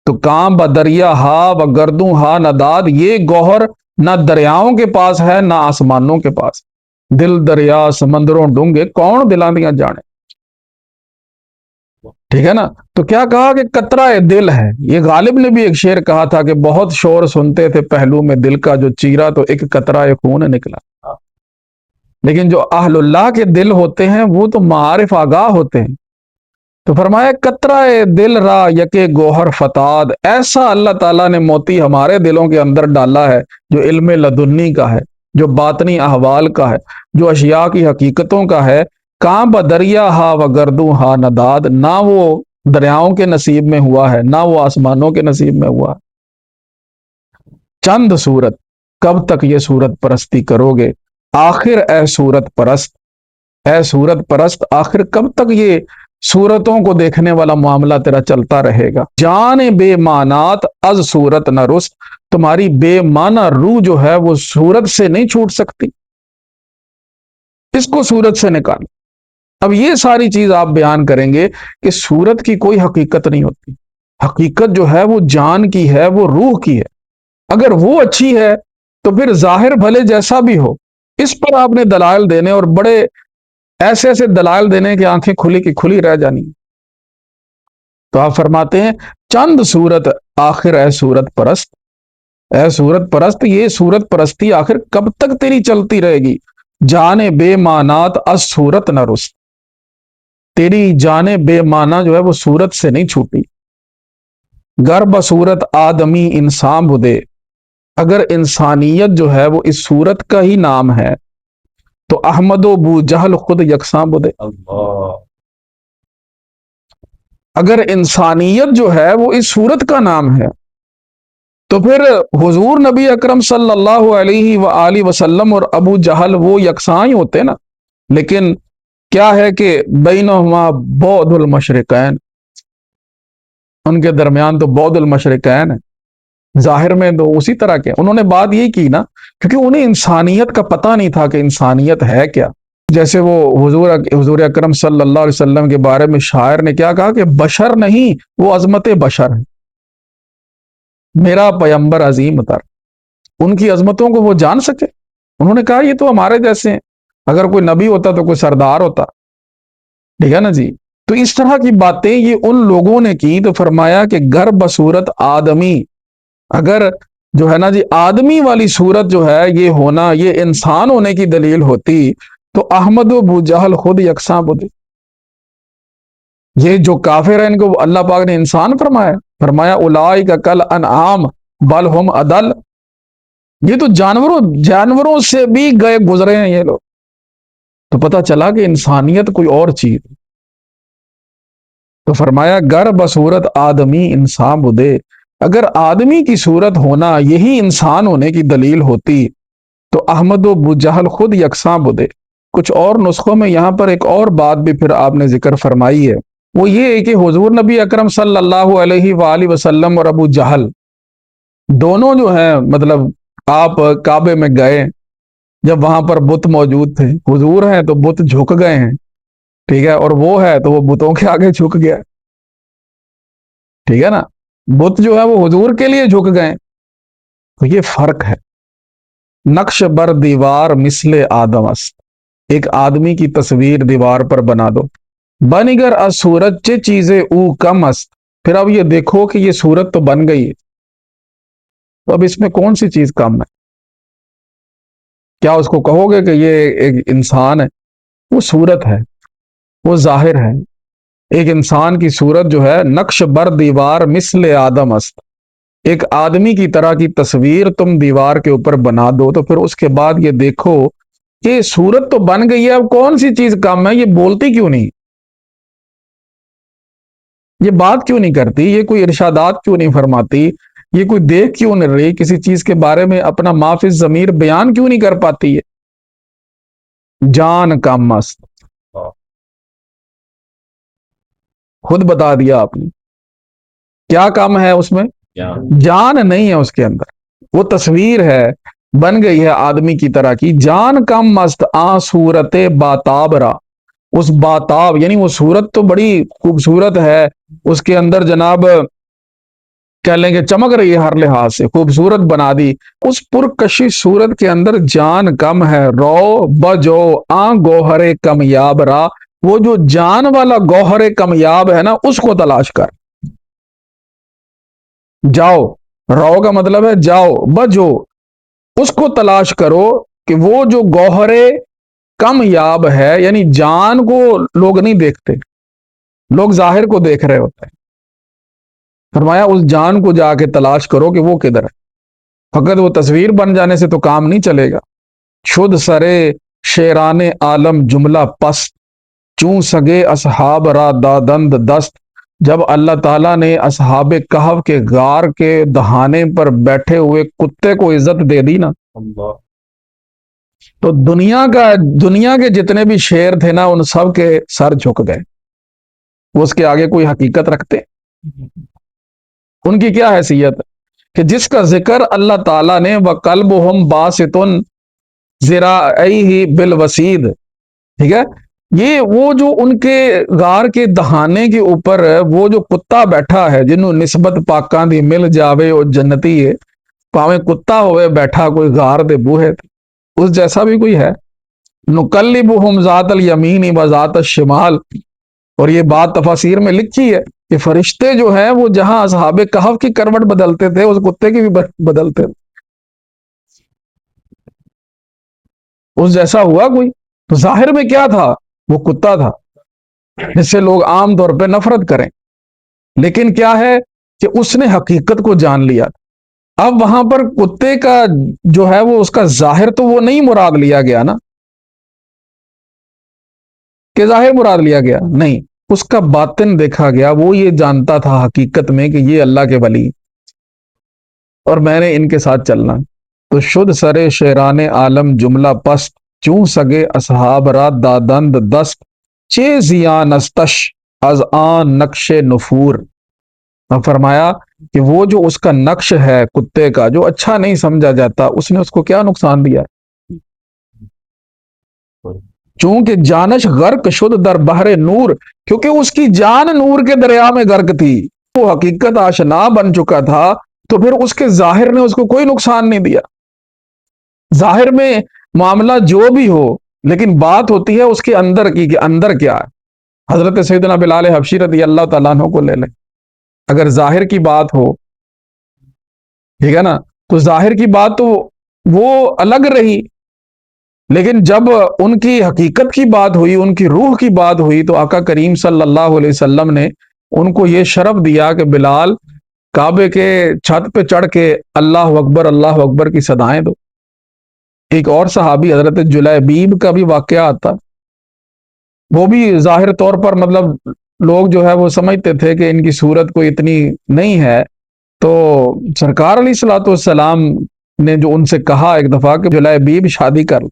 تو کام بدریا ہا و گردوں ہا نداد، یہ گوہر نہ دریاؤں کے پاس ہے نہ آسمانوں کے پاس، دل دریا سمندروں ڈونگے کون دلاں دیاں جانے، ٹھیک ہے نا؟ تو کیا کہا کہ قطرہ دل ہے۔ یہ غالب نے بھی ایک شعر کہا تھا کہ بہت شور سنتے تھے پہلو میں دل کا، جو چیرا تو ایک قطرہ خون نکلا۔ لیکن جو اہل اللہ کے دل ہوتے ہیں وہ تو معارف آگاہ ہوتے ہیں، تو فرمایا قطرہ دل را یکے گوہر فتاد، ایسا اللہ تعالیٰ نے موتی ہمارے دلوں کے اندر ڈالا ہے جو علم لدنی کا ہے، جو باطنی احوال کا ہے، جو اشیاء کی حقیقتوں کا ہے۔ کہاں بدریا ہا و گردوں ہا نداد، نہ وہ دریاؤں کے نصیب میں ہوا ہے نہ وہ آسمانوں کے نصیب میں ہوا ہے۔ چند صورت، کب تک یہ صورت پرستی کرو گے؟ آخر اے صورت پرست، اے صورت پرست آخر کب تک یہ صورتوں کو دیکھنے والا معاملہ تیرا چلتا رہے گا؟ جان بے معنات از صورت نہ رست، تمہاری بے معنی روح جو ہے وہ صورت سے نہیں چھوٹ سکتی، اس کو صورت سے نکال۔ اب یہ ساری چیز آپ بیان کریں گے کہ صورت کی کوئی حقیقت نہیں ہوتی، حقیقت جو ہے وہ جان کی ہے، وہ روح کی ہے۔ اگر وہ اچھی ہے تو پھر ظاہر بھلے جیسا بھی ہو، اس پر آپ نے دلائل دینے، اور بڑے ایسے ایسے دلائل دینے کہ آنکھیں کھلی کی کھلی رہ جانی۔ تو آپ فرماتے ہیں چند صورت آخر اے صورت پرست، اے صورت پرست، یہ صورت پرستی آخر کب تک تیری چلتی رہے گی؟ جانے بے معنات از صورت نہ رست، تیری جانے بے معنی جو ہے وہ صورت سے نہیں چھوٹی۔ گر بصورت آدمی انسان بدے، اگر انسانیت جو ہے وہ اس صورت کا ہی نام ہے تو احمد و بو جہل خود یکساں بدے۔ اگر انسانیت جو ہے وہ اس صورت کا نام ہے تو پھر حضور نبی اکرم صلی اللہ علیہ وآلہ وسلم اور ابو جہل وہ یکساں ہی ہوتے نا، لیکن کیا ہے کہ بینہما بعد المشرقین، ان کے درمیان تو بعد المشرقین ہے، ظاہر میں تو اسی طرح کے۔ انہوں نے بات یہی کی نا، کیونکہ انہیں انسانیت کا پتہ نہیں تھا کہ انسانیت ہے کیا۔ جیسے وہ حضور اکرم صلی اللہ علیہ وسلم کے بارے میں شاعر نے کیا کہا کہ بشر نہیں، وہ عظمت بشر ہے، میرا پیمبر عظیم تر۔ ان کی عظمتوں کو وہ جان سکے؟ انہوں نے کہا یہ تو ہمارے جیسے ہیں، اگر کوئی نبی ہوتا تو کوئی سردار ہوتا، ٹھیک ہے نا جی۔ تو اس طرح کی باتیں یہ ان لوگوں نے کی، تو فرمایا کہ گر بصورت آدمی، اگر جو ہے نا جی آدمی والی صورت جو ہے یہ ہونا، یہ انسان ہونے کی دلیل ہوتی تو احمد و ابو جہل خود یکساں بدے۔ یہ جو کافر ہیں ان کو اللہ پاک نے انسان فرمایا اولئک کل انعام بل ہم اضل، یہ تو جانوروں سے بھی گئے گزرے ہیں یہ لوگ۔ تو پتہ چلا کہ انسانیت کوئی اور چیز۔ تو فرمایا گر بصورت آدمی انسان بدے، اگر آدمی کی صورت ہونا یہی انسان ہونے کی دلیل ہوتی تو احمد و ابو جہل خود یکساں بدے۔ کچھ اور نسخوں میں یہاں پر ایک اور بات بھی پھر آپ نے ذکر فرمائی ہے، وہ یہ ہے کہ حضور نبی اکرم صلی اللہ علیہ وآلہ وسلم اور ابو جہل دونوں جو ہیں، مطلب آپ کعبے میں گئے جب وہاں پر بت موجود تھے، حضور ہیں تو بت جھک گئے ہیں، ٹھیک ہے، اور وہ ہے تو وہ بتوں کے آگے جھک گیا، ٹھیک ہے نا۔ بت جو ہے وہ حضور کے لیے جھک گئے، تو یہ فرق ہے۔ نقش بر دیوار مثل آدم است، ایک آدمی کی تصویر دیوار پر بنا دو، بنگر از صورت چے چیزیں او کم است، پھر اب یہ دیکھو کہ یہ صورت تو بن گئی ہے، تو اب اس میں کون سی چیز کم ہے؟ کیا اس کو کہو گے کہ یہ ایک انسان ہے؟ وہ صورت ہے، وہ ظاہر ہے۔ ایک انسان کی صورت جو ہے نقش بر دیوار مثل آدم است، ایک آدمی کی طرح کی تصویر تم دیوار کے اوپر بنا دو، تو پھر اس کے بعد یہ دیکھو کہ صورت تو بن گئی ہے، اب کون سی چیز کم ہے؟ یہ بولتی کیوں نہیں؟ یہ بات کیوں نہیں کرتی؟ یہ کوئی ارشادات کیوں نہیں فرماتی؟ یہ کوئی دیکھ کیوں نہیں رہی؟ کسی چیز کے بارے میں اپنا ما فی الضمیر بیان کیوں نہیں کر پاتی ہے؟ جان کم است، خود بتا دیا آپ نے، کیا کم ہے اس میں؟ جان نہیں ہے اس کے اندر، وہ تصویر ہے، بن گئی ہے آدمی کی طرح کی۔ جان کم مست آ صورت باتاب را، اس باتاب یعنی وہ صورت تو بڑی خوبصورت ہے، اس کے اندر جناب کہہ لیں کہ چمک رہی ہے، ہر لحاظ سے خوبصورت بنا دی، اس پرکشی صورت کے اندر جان کم ہے۔ رو بجو آ گوہر کمیاب را، وہ جو جان والا گوہر کمیاب ہے نا اس کو تلاش کر، جاؤ، رو کا مطلب ہے جاؤ، بجو اس کو تلاش کرو کہ وہ جو گوہر کم یاب ہے، یعنی جان کو لوگ نہیں دیکھتے، لوگ ظاہر کو دیکھ رہے ہوتے ہیں۔ فرمایا اس جان کو جا کے تلاش کرو کہ وہ کدھر ہے، فقط وہ تصویر بن جانے سے تو کام نہیں چلے گا۔ شد سرے شیران عالم جملہ پست، چوں سگے اصحاب را دادند دست، جب اللہ تعالیٰ نے اصحاب کہف کے غار کے دہانے پر بیٹھے ہوئے کتے کو عزت دے دی نا، تو دنیا کے جتنے بھی شیر تھے نا ان سب کے سر جھک گئے، وہ اس کے آگے کوئی حقیقت رکھتے؟ ان کی کیا حیثیت کہ جس کا ذکر اللہ تعالیٰ نے وَقَلْبُهُمْ بَاسِطٌ ذِرَاعَيْهِ بِالْوَسِيدِ، ٹھیک ہے، یہ وہ جو ان کے غار کے دہانے کے اوپر وہ جو کتا بیٹھا ہے، جنہوں نسبت پاکاں دی مل جاوے اور جنتی ہے، پاویں کتا ہوئے بیٹھا کوئی غار دے بوہے اس جیسا بھی کوئی ہے؟ نقلبہم ذات الیمین و ذات الشمال، اور یہ بات تفاسیر میں لکھی ہے کہ فرشتے جو ہیں وہ جہاں اصحاب کہف کی کروٹ بدلتے تھے اس کتے کی بھی بدلتے تھے۔ اس جیسا ہوا کوئی؟ تو ظاہر میں کیا تھا؟ وہ کتا تھا جس سے لوگ عام طور پہ نفرت کریں، لیکن کیا ہے کہ اس نے حقیقت کو جان لیا۔ اب وہاں پر کتے کا جو ہے وہ اس کا ظاہر تو وہ نہیں مراد لیا گیا نا، کہ ظاہر مراد لیا گیا نہیں، اس کا باطن دیکھا گیا۔ وہ یہ جانتا تھا حقیقت میں کہ یہ اللہ کے ولی اور میں نے ان کے ساتھ چلنا۔ تو شد سرے شیران عالم جملہ پست، چوں سگے اصحاب را دادند دست، چے زیان استش از آن نقش نفور۔ اب فرمایا کہ وہ جو اس کا نقش ہے کتے کا جو اچھا نہیں سمجھا جاتا، اس نے اس کو کیا نقصان دیا؟ چونکہ جانش غرق شد در بحر نور، کیونکہ اس کی جان نور کے دریا میں غرق تھی، وہ حقیقت آشنا بن چکا تھا، تو پھر اس کے ظاہر نے اس کو کوئی نقصان نہیں دیا۔ ظاہر میں معاملہ جو بھی ہو، لیکن بات ہوتی ہے اس کے اندر کی کہ اندر کیا ہے۔ حضرت سیدنا بلال حبشی رضی اللہ تعالیٰ عنہ کو لے لیں، اگر ظاہر کی بات ہو، ٹھیک ہے نا، تو ظاہر کی بات تو وہ الگ رہی، لیکن جب ان کی حقیقت کی بات ہوئی، ان کی روح کی بات ہوئی، تو آقا کریم صلی اللہ علیہ وسلم نے ان کو یہ شرف دیا کہ بلال کعبے کے چھت پہ چڑھ کے اللہ اکبر کی صدائیں دو۔ ایک اور صحابی حضرت جلیبیب کا بھی واقعہ آتا، وہ بھی ظاہر طور پر مطلب لوگ جو ہے وہ سمجھتے تھے کہ ان کی صورت کوئی اتنی نہیں ہے، تو سرکار علیہ الصلوۃ والسلام نے جو ان سے کہا ایک دفعہ کہ جلیبیب شادی کر،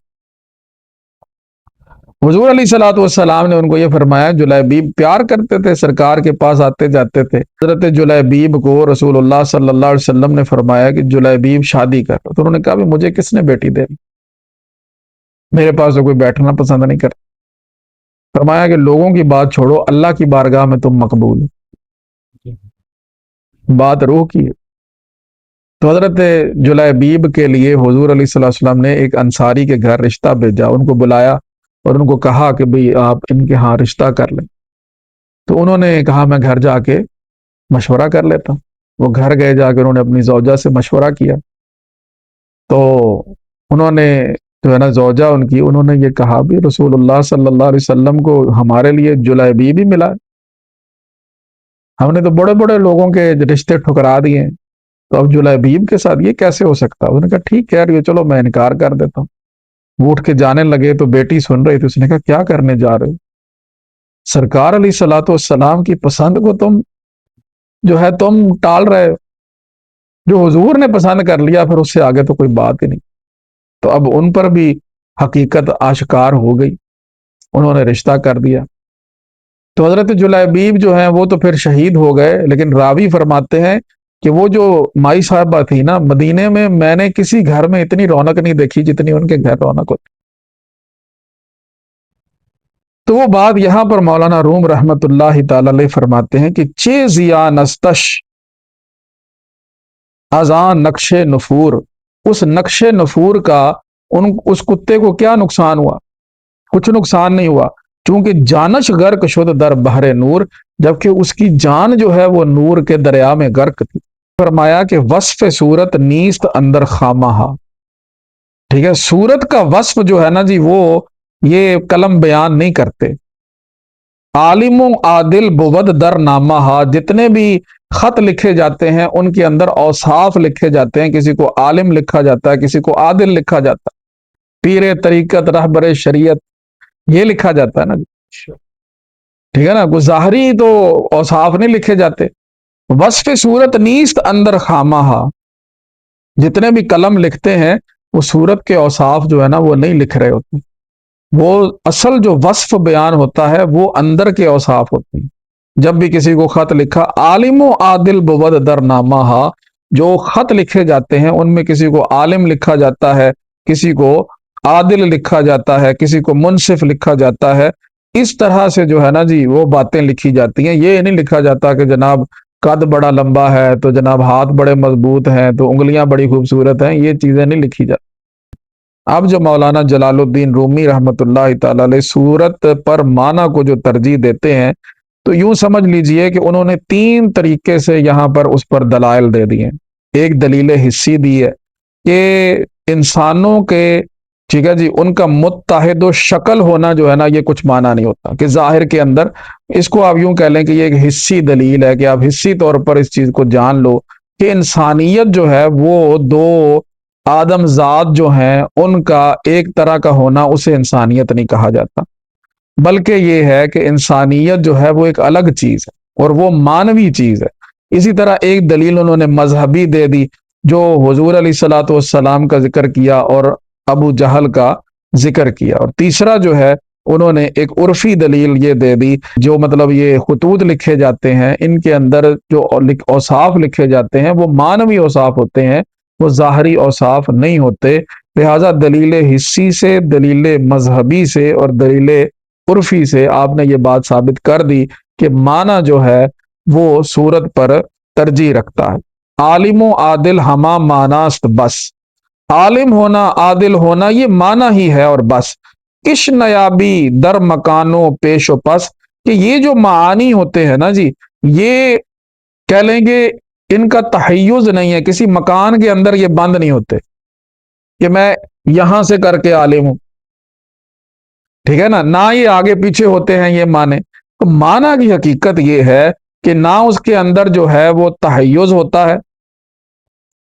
حضور علیہ الصلوۃ والسلام نے ان کو یہ فرمایا، جلیبیب پیار کرتے تھے، سرکار کے پاس آتے جاتے تھے، حضرت جلیبیب کو رسول اللہ صلی اللہ علیہ وسلم نے فرمایا کہ جلیبیب شادی کر، تو انہوں نے کہا بھی مجھے کس نے بیٹی دے دی، میرے پاس تو کوئی بیٹھنا پسند نہیں کرتا۔ فرمایا کہ لوگوں کی بات چھوڑو، اللہ کی بارگاہ میں تم مقبول، بات روح کی ہے۔ تو حضرت جلیبیب کے لیے حضور علیہ الصلوۃ والسلام نے ایک انصاری کے گھر رشتہ بھیجا، ان کو بلایا اور ان کو کہا کہ بھئی آپ ان کے ہاں رشتہ کر لیں۔ تو انہوں نے کہا میں گھر جا کے مشورہ کر لیتا ہوں۔ وہ گھر گئے، جا کے انہوں نے اپنی زوجہ سے مشورہ کیا، تو انہوں نے جو ہے نا زوجہ ان کی، انہوں نے یہ کہا بھی رسول اللہ صلی اللہ علیہ وسلم کو ہمارے لیے جلیبیب بھی ملا، ہم نے تو بڑے بڑے لوگوں کے رشتے ٹھکرا دیے ہیں، تو اب جلیبیب کے ساتھ یہ کیسے ہو سکتا؟ انہوں نے کہا ٹھیک ہے یہ چلو میں انکار کر دیتا ہوں۔ وہ اٹھ کے جانے لگے تو بیٹی سن رہی تھی، اس نے کہا کیا کرنے جا رہے ہو؟ سرکار علیہ الصلوۃ والسلام کی پسند کو تم جو ہے تم ٹال رہے ہو، جو حضور نے پسند کر لیا پھر اس سے آگے تو کوئی بات ہی نہیں۔ تو اب ان پر بھی حقیقت آشکار ہو گئی، انہوں نے رشتہ کر دیا۔ تو حضرت جلیبیب جو ہیں وہ تو پھر شہید ہو گئے، لیکن راوی فرماتے ہیں کہ وہ جو مائی صاحبہ تھی نا، مدینے میں نے کسی گھر میں اتنی رونق نہیں دیکھی جتنی ان کے گھر رونق ہوتی۔ تو وہ بات یہاں پر مولانا روم رحمت اللہ تعالی علیہ فرماتے ہیں کہ چے زیا نستش ازان نقش نفور، اس نقش نفور کا اس کتے کو کیا نقصان ہوا؟ کچھ نقصان نہیں ہوا، چونکہ جانش غرق شد در بحر نور، جبکہ اس کی جان جو ہے وہ نور کے دریا میں غرق تھی۔ فرمایا کہ وصف صورت نیست اندر خامہا، ٹھیک ہے، صورت کا وصف جو ہے نا جی وہ یہ قلم بیان نہیں کرتے۔ عالم و عادل بود در نامہ، جتنے بھی خط لکھے جاتے ہیں ان کے اندر اوصاف لکھے جاتے ہیں، کسی کو عالم لکھا جاتا ہے، کسی کو عادل لکھا جاتا ہے، پیر طریقت رہبر شریعت یہ لکھا جاتا ہے نا، ٹھیک ہے نا، کوئی ظاہری تو اوصاف نہیں لکھے جاتے۔ وصف صورت نیست اندر خامہ، جتنے بھی قلم لکھتے ہیں وہ صورت کے اوصاف جو ہے نا وہ نہیں لکھ رہے ہوتے، وہ اصل جو وصف بیان ہوتا ہے وہ اندر کے اوصاف ہوتے ہیں۔ جب بھی کسی کو خط لکھا، عالم و عادل بود در نامہ، جو خط لکھے جاتے ہیں ان میں کسی کو عالم لکھا جاتا ہے، کسی کو عادل لکھا جاتا ہے، کسی کو منصف لکھا جاتا ہے، اس طرح سے جو ہے نا جی وہ باتیں لکھی جاتی ہیں۔ یہ نہیں لکھا جاتا کہ جناب قد بڑا لمبا ہے تو جناب ہاتھ بڑے مضبوط ہیں تو انگلیاں بڑی خوبصورت ہیں، یہ چیزیں نہیں لکھی جاتی۔ اب جو مولانا جلال الدین رومی رحمۃ اللہ تعالی علیہ صورت پر معنی کو جو ترجیح دیتے ہیں، تو یوں سمجھ لیجئے کہ انہوں نے تین طریقے سے یہاں پر اس پر دلائل دے دیے۔ ایک دلیل حصی دی ہے کہ انسانوں کے، ٹھیک ہے جی، ان کا متحد و شکل ہونا جو ہے نا، یہ کچھ معنی نہیں ہوتا کہ ظاہر کے اندر، اس کو آپ یوں کہہ لیں کہ یہ ایک حصی دلیل ہے کہ آپ حصی طور پر اس چیز کو جان لو کہ انسانیت جو ہے وہ دو آدم ذات جو ہیں ان کا ایک طرح کا ہونا اسے انسانیت نہیں کہا جاتا، بلکہ یہ ہے کہ انسانیت جو ہے وہ ایک الگ چیز ہے اور وہ مانوی چیز ہے۔ اسی طرح ایک دلیل انہوں نے مذہبی دے دی جو حضور علیہ الصلوۃ والسلام کا ذکر کیا اور ابو جہل کا ذکر کیا، اور تیسرا جو ہے انہوں نے ایک عرفی دلیل یہ دے دی، جو مطلب یہ خطوط لکھے جاتے ہیں ان کے اندر جو اوصاف لکھے جاتے ہیں وہ مانوی اوصاف ہوتے ہیں، وہ ظاہری اوصاف نہیں ہوتے، لہذا دلیل حصی سے، دلیل مذہبی سے اور دلیل عرفی سے آپ نے یہ بات ثابت کر دی کہ معنی جو ہے وہ صورت پر ترجیح رکھتا ہے۔ عالم و عادل ہما ماناست بس، عالم ہونا عادل ہونا یہ معنی ہی ہے اور بس، کش نیابی در مکانوں پیش و پس، کہ یہ جو معانی ہوتے ہیں نا جی، یہ کہہ لیں گے ان کا تحیز نہیں ہے، کسی مکان کے اندر یہ بند نہیں ہوتے کہ میں یہاں سے کر کے عالم ہوں، ٹھیک ہے نا، نہ یہ آگے پیچھے ہوتے ہیں یہ معنی۔ تو معنی کی حقیقت یہ ہے کہ نہ اس کے اندر جو ہے وہ تحیز ہوتا ہے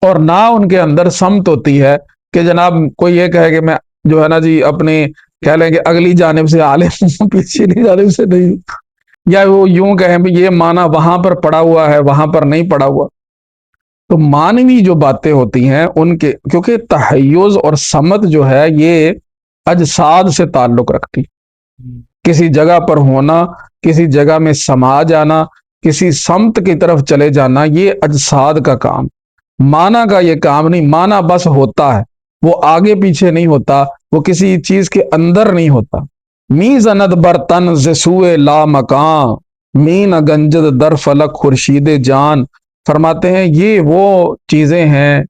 اور نہ ان کے اندر سمت ہوتی ہے کہ جناب کوئی یہ کہے کہ میں جو ہے نا جی اپنے کہہ لیں کہ اگلی جانب سے عالم ہوں پچھلی جانب سے نہیں، یا وہ یوں کہیں بھی یہ معنی وہاں پر پڑا ہوا ہے وہاں پر نہیں پڑا ہوا۔ تو مانوی جو باتیں ہوتی ہیں ان کے، کیونکہ تحیز اور سمت جو ہے یہ اجساد سے تعلق رکھتی، کسی جگہ پر ہونا، کسی جگہ میں سما جانا، کسی سمت کی طرف چلے جانا، یہ اجساد کا کام، معنی کا یہ کام نہیں۔ معنی بس ہوتا ہے، وہ آگے پیچھے نہیں ہوتا، وہ کسی چیز کے اندر نہیں ہوتا۔ می زند برتن زسوئے لا مکان، می نہ گنجد در فلک خورشید جان، فرماتے ہیں یہ وہ چیزیں ہیں،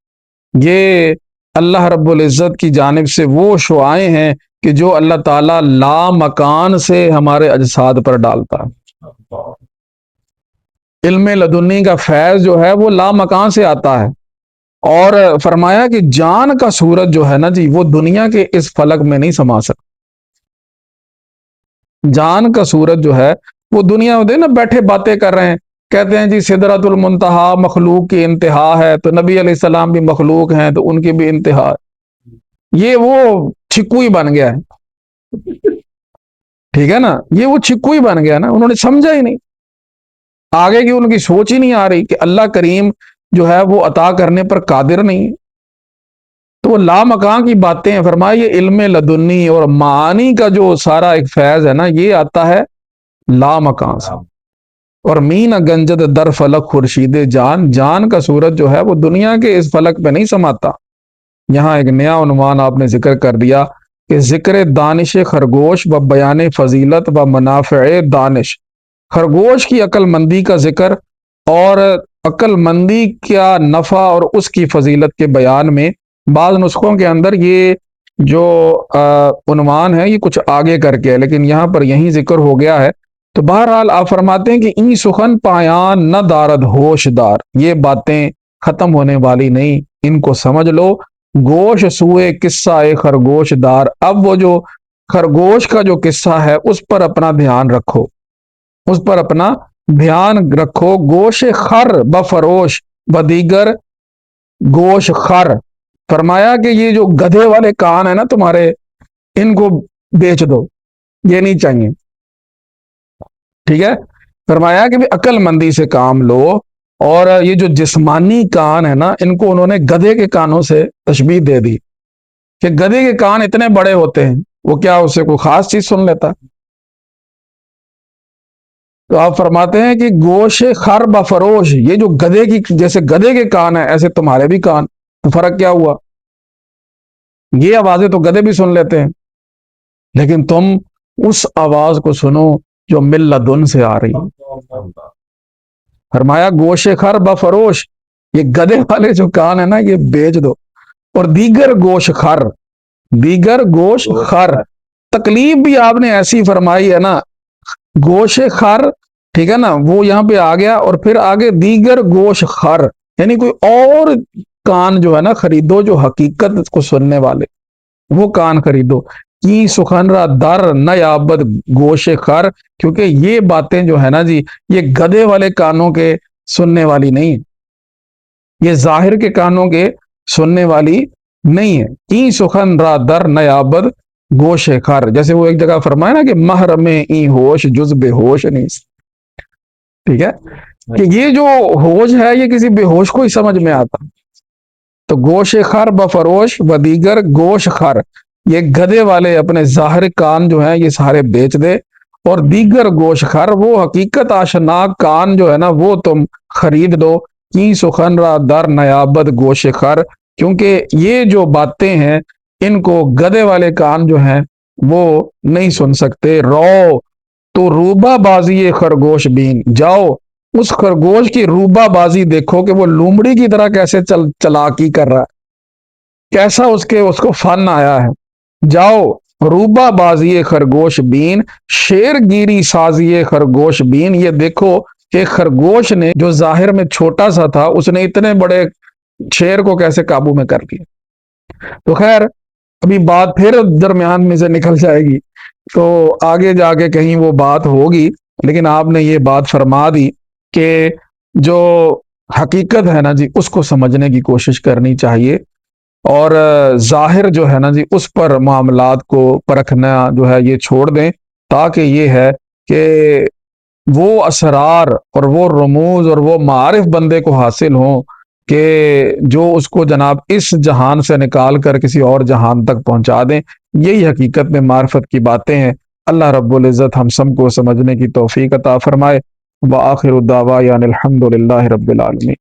یہ اللہ رب العزت کی جانب سے وہ شعائیں ہیں کہ جو اللہ تعالیٰ لا مکان سے ہمارے اجساد پر ڈالتا ہے۔ علم لدنی کا فیض جو ہے وہ لا مکان سے آتا ہے، اور فرمایا کہ جان کا صورت جو ہے نا جی وہ دنیا کے اس فلک میں نہیں سما سکتا۔ جان کا صورت جو ہے وہ دنیا میں نا بیٹھے باتیں کر رہے ہیں، کہتے ہیں جی سدرۃ المنتہا مخلوق کی انتہا ہے، تو نبی علیہ السلام بھی مخلوق ہیں تو ان کی بھی انتہا ہے، یہ وہ چھکوئی بن گیا ہے، ٹھیک ہے نا، یہ وہ چھکوئی بن گیا نا، انہوں نے سمجھا ہی نہیں، آگے کی ان کی سوچ ہی نہیں آ رہی کہ اللہ کریم جو ہے وہ عطا کرنے پر قادر نہیں ہے، تو وہ لامکان کی باتیں ہیں۔ فرمایا یہ علم لدنی اور معانی کا جو سارا ایک فیض ہے نا یہ آتا ہے لامکان سے، اور مین گنجد در فلک خورشید جان، جان کا صورت جو ہے وہ دنیا کے اس فلک پہ نہیں سماتا۔ یہاں ایک نیا عنوان آپ نے ذکر کر دیا کہ ذکر دانش خرگوش و بیان فضیلت و منافع دانش، خرگوش کی عقل مندی کا ذکر اور عقل مندی کا نفع اور اس کی فضیلت کے بیان میں، بعض نسخوں کے اندر یہ جو عنوان ہے یہ کچھ آگے کر کے ہے، لیکن یہاں پر یہیں ذکر ہو گیا ہے۔ تو بہرحال آپ فرماتے ہیں کہ این سخن پایان نہ دارد ہوش دار، یہ باتیں ختم ہونے والی نہیں، ان کو سمجھ لو۔ گوش سوئے قصہ خرگوش دار، اب وہ جو خرگوش کا جو قصہ ہے اس پر اپنا دھیان رکھو، اس پر اپنا دھیان رکھو۔ گوش خر بفروش بدیگر گوش خر، فرمایا کہ یہ جو گدھے والے کان ہیں نا تمہارے، ان کو بیچ دو، یہ نہیں چاہیے، ٹھیک ہے۔ فرمایا کہ بھی عقل مندی سے کام لو، اور یہ جو جسمانی کان ہے نا ان کو انہوں نے گدھے کے کانوں سے تشبیہ دے دی کہ گدھے کے کان اتنے بڑے ہوتے ہیں، وہ کیا اس سے کوئی خاص چیز سن لیتا؟ تو آپ فرماتے ہیں کہ گوش خر بفروش، یہ جو گدھے کی جیسے گدھے کے کان ہیں ایسے تمہارے بھی کان، تو فرق کیا ہوا؟ یہ آوازیں تو گدھے بھی سن لیتے ہیں، لیکن تم اس آواز کو سنو جو من لدن سے آ رہی ہے۔ فرمایا گوش خر بفروش، یہ گدے والے جو کان ہے نا یہ بیچ دو، اور دیگر گوش خر، دیگر گوش خر، تکلیف بھی آپ نے ایسی فرمائی ہے نا، گوش خر، ٹھیک ہے نا، وہ یہاں پہ آ گیا، اور پھر آگے دیگر گوش خر، یعنی کوئی اور کان جو ہے نا خریدو جو حقیقت کو سننے والے، وہ کان خریدو، کی سخن را در نیابد گوش خر، کیونکہ یہ باتیں جو ہے نا جی یہ گدے والے کانوں کے سننے والی نہیں، یہ ظاہر کے کانوں کے سننے والی نہیں ہے۔ کی سخن را در نیابد گوش خر، جیسے وہ ایک جگہ فرمایا نا کہ محرم ای ہوش جز بے ہوش نہیں، ٹھیک ہے، کہ یہ جو ہوش ہے یہ کسی بے ہوش کو ہی سمجھ میں آتا۔ تو گوش خر بفروش و دیگر گوش خر، یہ گدے والے اپنے ظاہر کان جو ہیں یہ سارے بیچ دے، اور دیگر گوش خر، وہ حقیقت آشنا کان جو ہے نا وہ تم خرید دو، کی سخن را در نیابد گوش خر، کیونکہ یہ جو باتیں ہیں ان کو گدے والے کان جو ہیں وہ نہیں سن سکتے۔ رو تو روبا بازی خرگوش بین، جاؤ اس خرگوش کی روبا بازی دیکھو کہ وہ لومڑی کی طرح کیسے چلاکی کر رہا ہے، کیسا اس کو فن آیا ہے۔ جاؤ روبا بازی خرگوش بین، شیر گیری سازی خرگوش بین، یہ دیکھو کہ خرگوش نے جو ظاہر میں چھوٹا سا تھا اس نے اتنے بڑے شیر کو کیسے قابو میں کر لیا۔ تو خیر ابھی بات پھر درمیان میں سے نکل جائے گی، تو آگے جا کے کہیں وہ بات ہوگی، لیکن آپ نے یہ بات فرما دی کہ جو حقیقت ہے نا جی اس کو سمجھنے کی کوشش کرنی چاہیے، اور ظاہر جو ہے نا جی اس پر معاملات کو پرکھنا جو ہے یہ چھوڑ دیں، تاکہ یہ ہے کہ وہ اسرار اور وہ رموز اور وہ معارف بندے کو حاصل ہوں کہ جو اس کو جناب اس جہان سے نکال کر کسی اور جہان تک پہنچا دیں۔ یہی حقیقت میں معرفت کی باتیں ہیں۔ اللہ رب العزت ہم سب کو سمجھنے کی توفیق عطا فرمائے۔ وآخر الدعوانا الحمد للہ رب العالمین۔